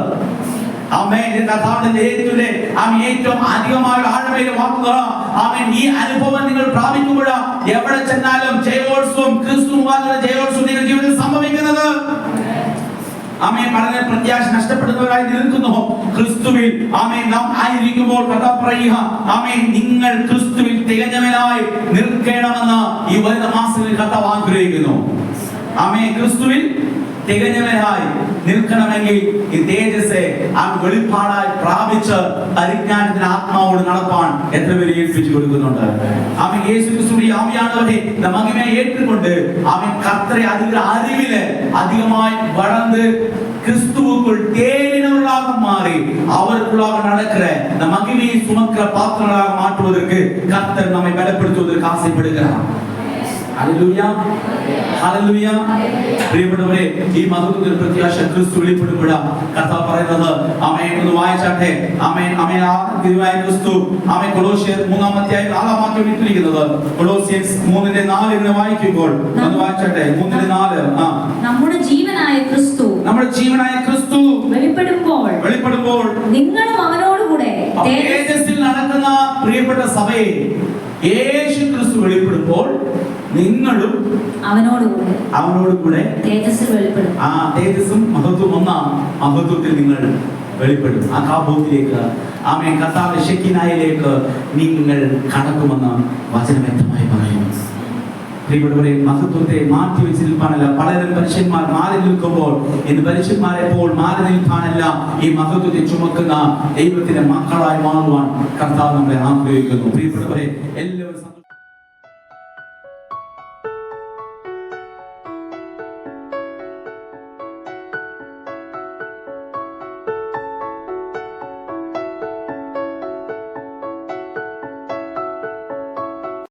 ആമേൻ. കർത്താവിന്റെ ഏറ്റവും അധികമായ ആഴമേറിയ വാക്കുകൾ ആമേൻ ഈ അനുഭവം നിങ്ങൾ പ്രാപിക്കുമ്പോൾ എവിടെ ചെന്നാലും ജയോത്സവം ക്രിസ്തു മുഖാന്തരം ജയോത്സവം നിങ്ങളുടെ ജീവിതത്തിൽ സംഭവിക്കുന്നത്. ആമേൻ. വളരെ പ്രത്യാശ നഷ്ടപ്പെടുന്നവരായി നിൽക്കുന്നു. ക്രിസ്തുവിൽ ആമേൻ നാം ആയിരിക്കുമ്പോൾ കർത്താവ് പറയുക ആമേൻ നിങ്ങൾ ക്രിസ്തുവിൽ തികഞ്ഞവനായി നിൽക്കണമെന്ന് ഈ വരുന്ന മാസങ്ങളിൽ കർത്താവ് ആഗ്രഹിക്കുന്നു. ആമേൻ. ക്രിസ്തുവിൽ തികഞ്ഞവനായി നിൽക്കണമെങ്കിൽ ഈ തേജസ്സെ ആ വെളിപ്പാടായി പ്രാപിച്ച് പരിജ്ഞാനത്തിന് ആത്മാവോട് നടപ്പാൻ എത്ര പേര് ഏൽപ്പിച്ചു കൊടുക്കുന്നുണ്ട്? അവൻ യേശു ക്രിസ്തുവിന്റെ ആവിയാനവരെ മഹിമയെ ഏറ്റുകൊണ്ട് അവൻ കർത്തരെ അറിവില് അധികമായി വളർന്ന് கிறிஸ்துவுக்குள் தேறினவர்களாக மாறி அவருக்குள்ளாக நடக்கிற இந்த மகிமையை சுமக்கிற பாத்திரங்களாக மாற்றுவதற்கு கர்த்தர் நம்மை பலப்படுத்துவதற்கு ஆசைப்படுகிறார். Hallelujah, hallelujah. പ്രിയപ്പെട്ടവരെ ഈ മഹത്വത്തിന്റെ പ്രത്യാശ ക്രിസ്തു വെളിപ്പെടുമ്പോഴാണ് കർത്താവ് പറയുന്നത്. ആമേൻ. ഒന്ന് വായിച്ചാട്ടെ. ആമേൻ ആമേൻ. ആ ദിവ്യമായ ക്രിസ്തു ആമേൻ കൊളോസ്യർ 3-ാം 4-ാം വാക്യം ഇട്ടിരിക്കുന്നത് കൊളോസ്യർ 3:4 വായിക്കുമ്പോൾ ഒന്ന് വായിച്ചാട്ടെ. 3:4.
നമ്മുടെ ജീവനായ ക്രിസ്തു വെളിപ്പെടുമ്പോൾ നിങ്ങളും അവനോടുകൂടെ
തേജസ്സിൽ നടക്കുന്ന പ്രിയപ്പെട്ട സഭയെ യേശു ക്രിസ്തു വെളിപ്പെടുമ്പോൾ നിങ്ങളും അവനോടുകൂടെ തേജസ്സിൽ വെളിപ്പെടും. ആ തേജസ്സും മഹത്വം ഒന്നാണ്. മഹത്വത്തിൽ നിങ്ങൾ വെളിപ്പെടും. ആ കാബോത്തിലേക്ക് ആമേൻ കർത്താവിന്റെ ശെക്കിനായിലേക്ക് നിങ്ങൾ കടക്കുമെന്ന് വചനം വ്യക്തമായി പറയുന്നു. പ്രിയപ്പെട്ടവരെ മഹത്വത്തെ മാറ്റി വെച്ചിരിക്കാനല്ല. പലരും പരീക്ഷന്മാർ മാറി നിൽക്കുമ്പോൾ ഇന്ന് പരീക്ഷന്മാരെപ്പോൾ മാറി നിൽക്കാനല്ല ഈ മഹത്വത്തെ ചുമക്കുന്ന ദൈവത്തിന്റെ മക്കളായി മാറുവാൻ കർത്താവ് നമ്മളെ ആഗ്രഹിക്കുന്നു. പ്രിയപ്പെട്ടവരെ എല്ലാവരും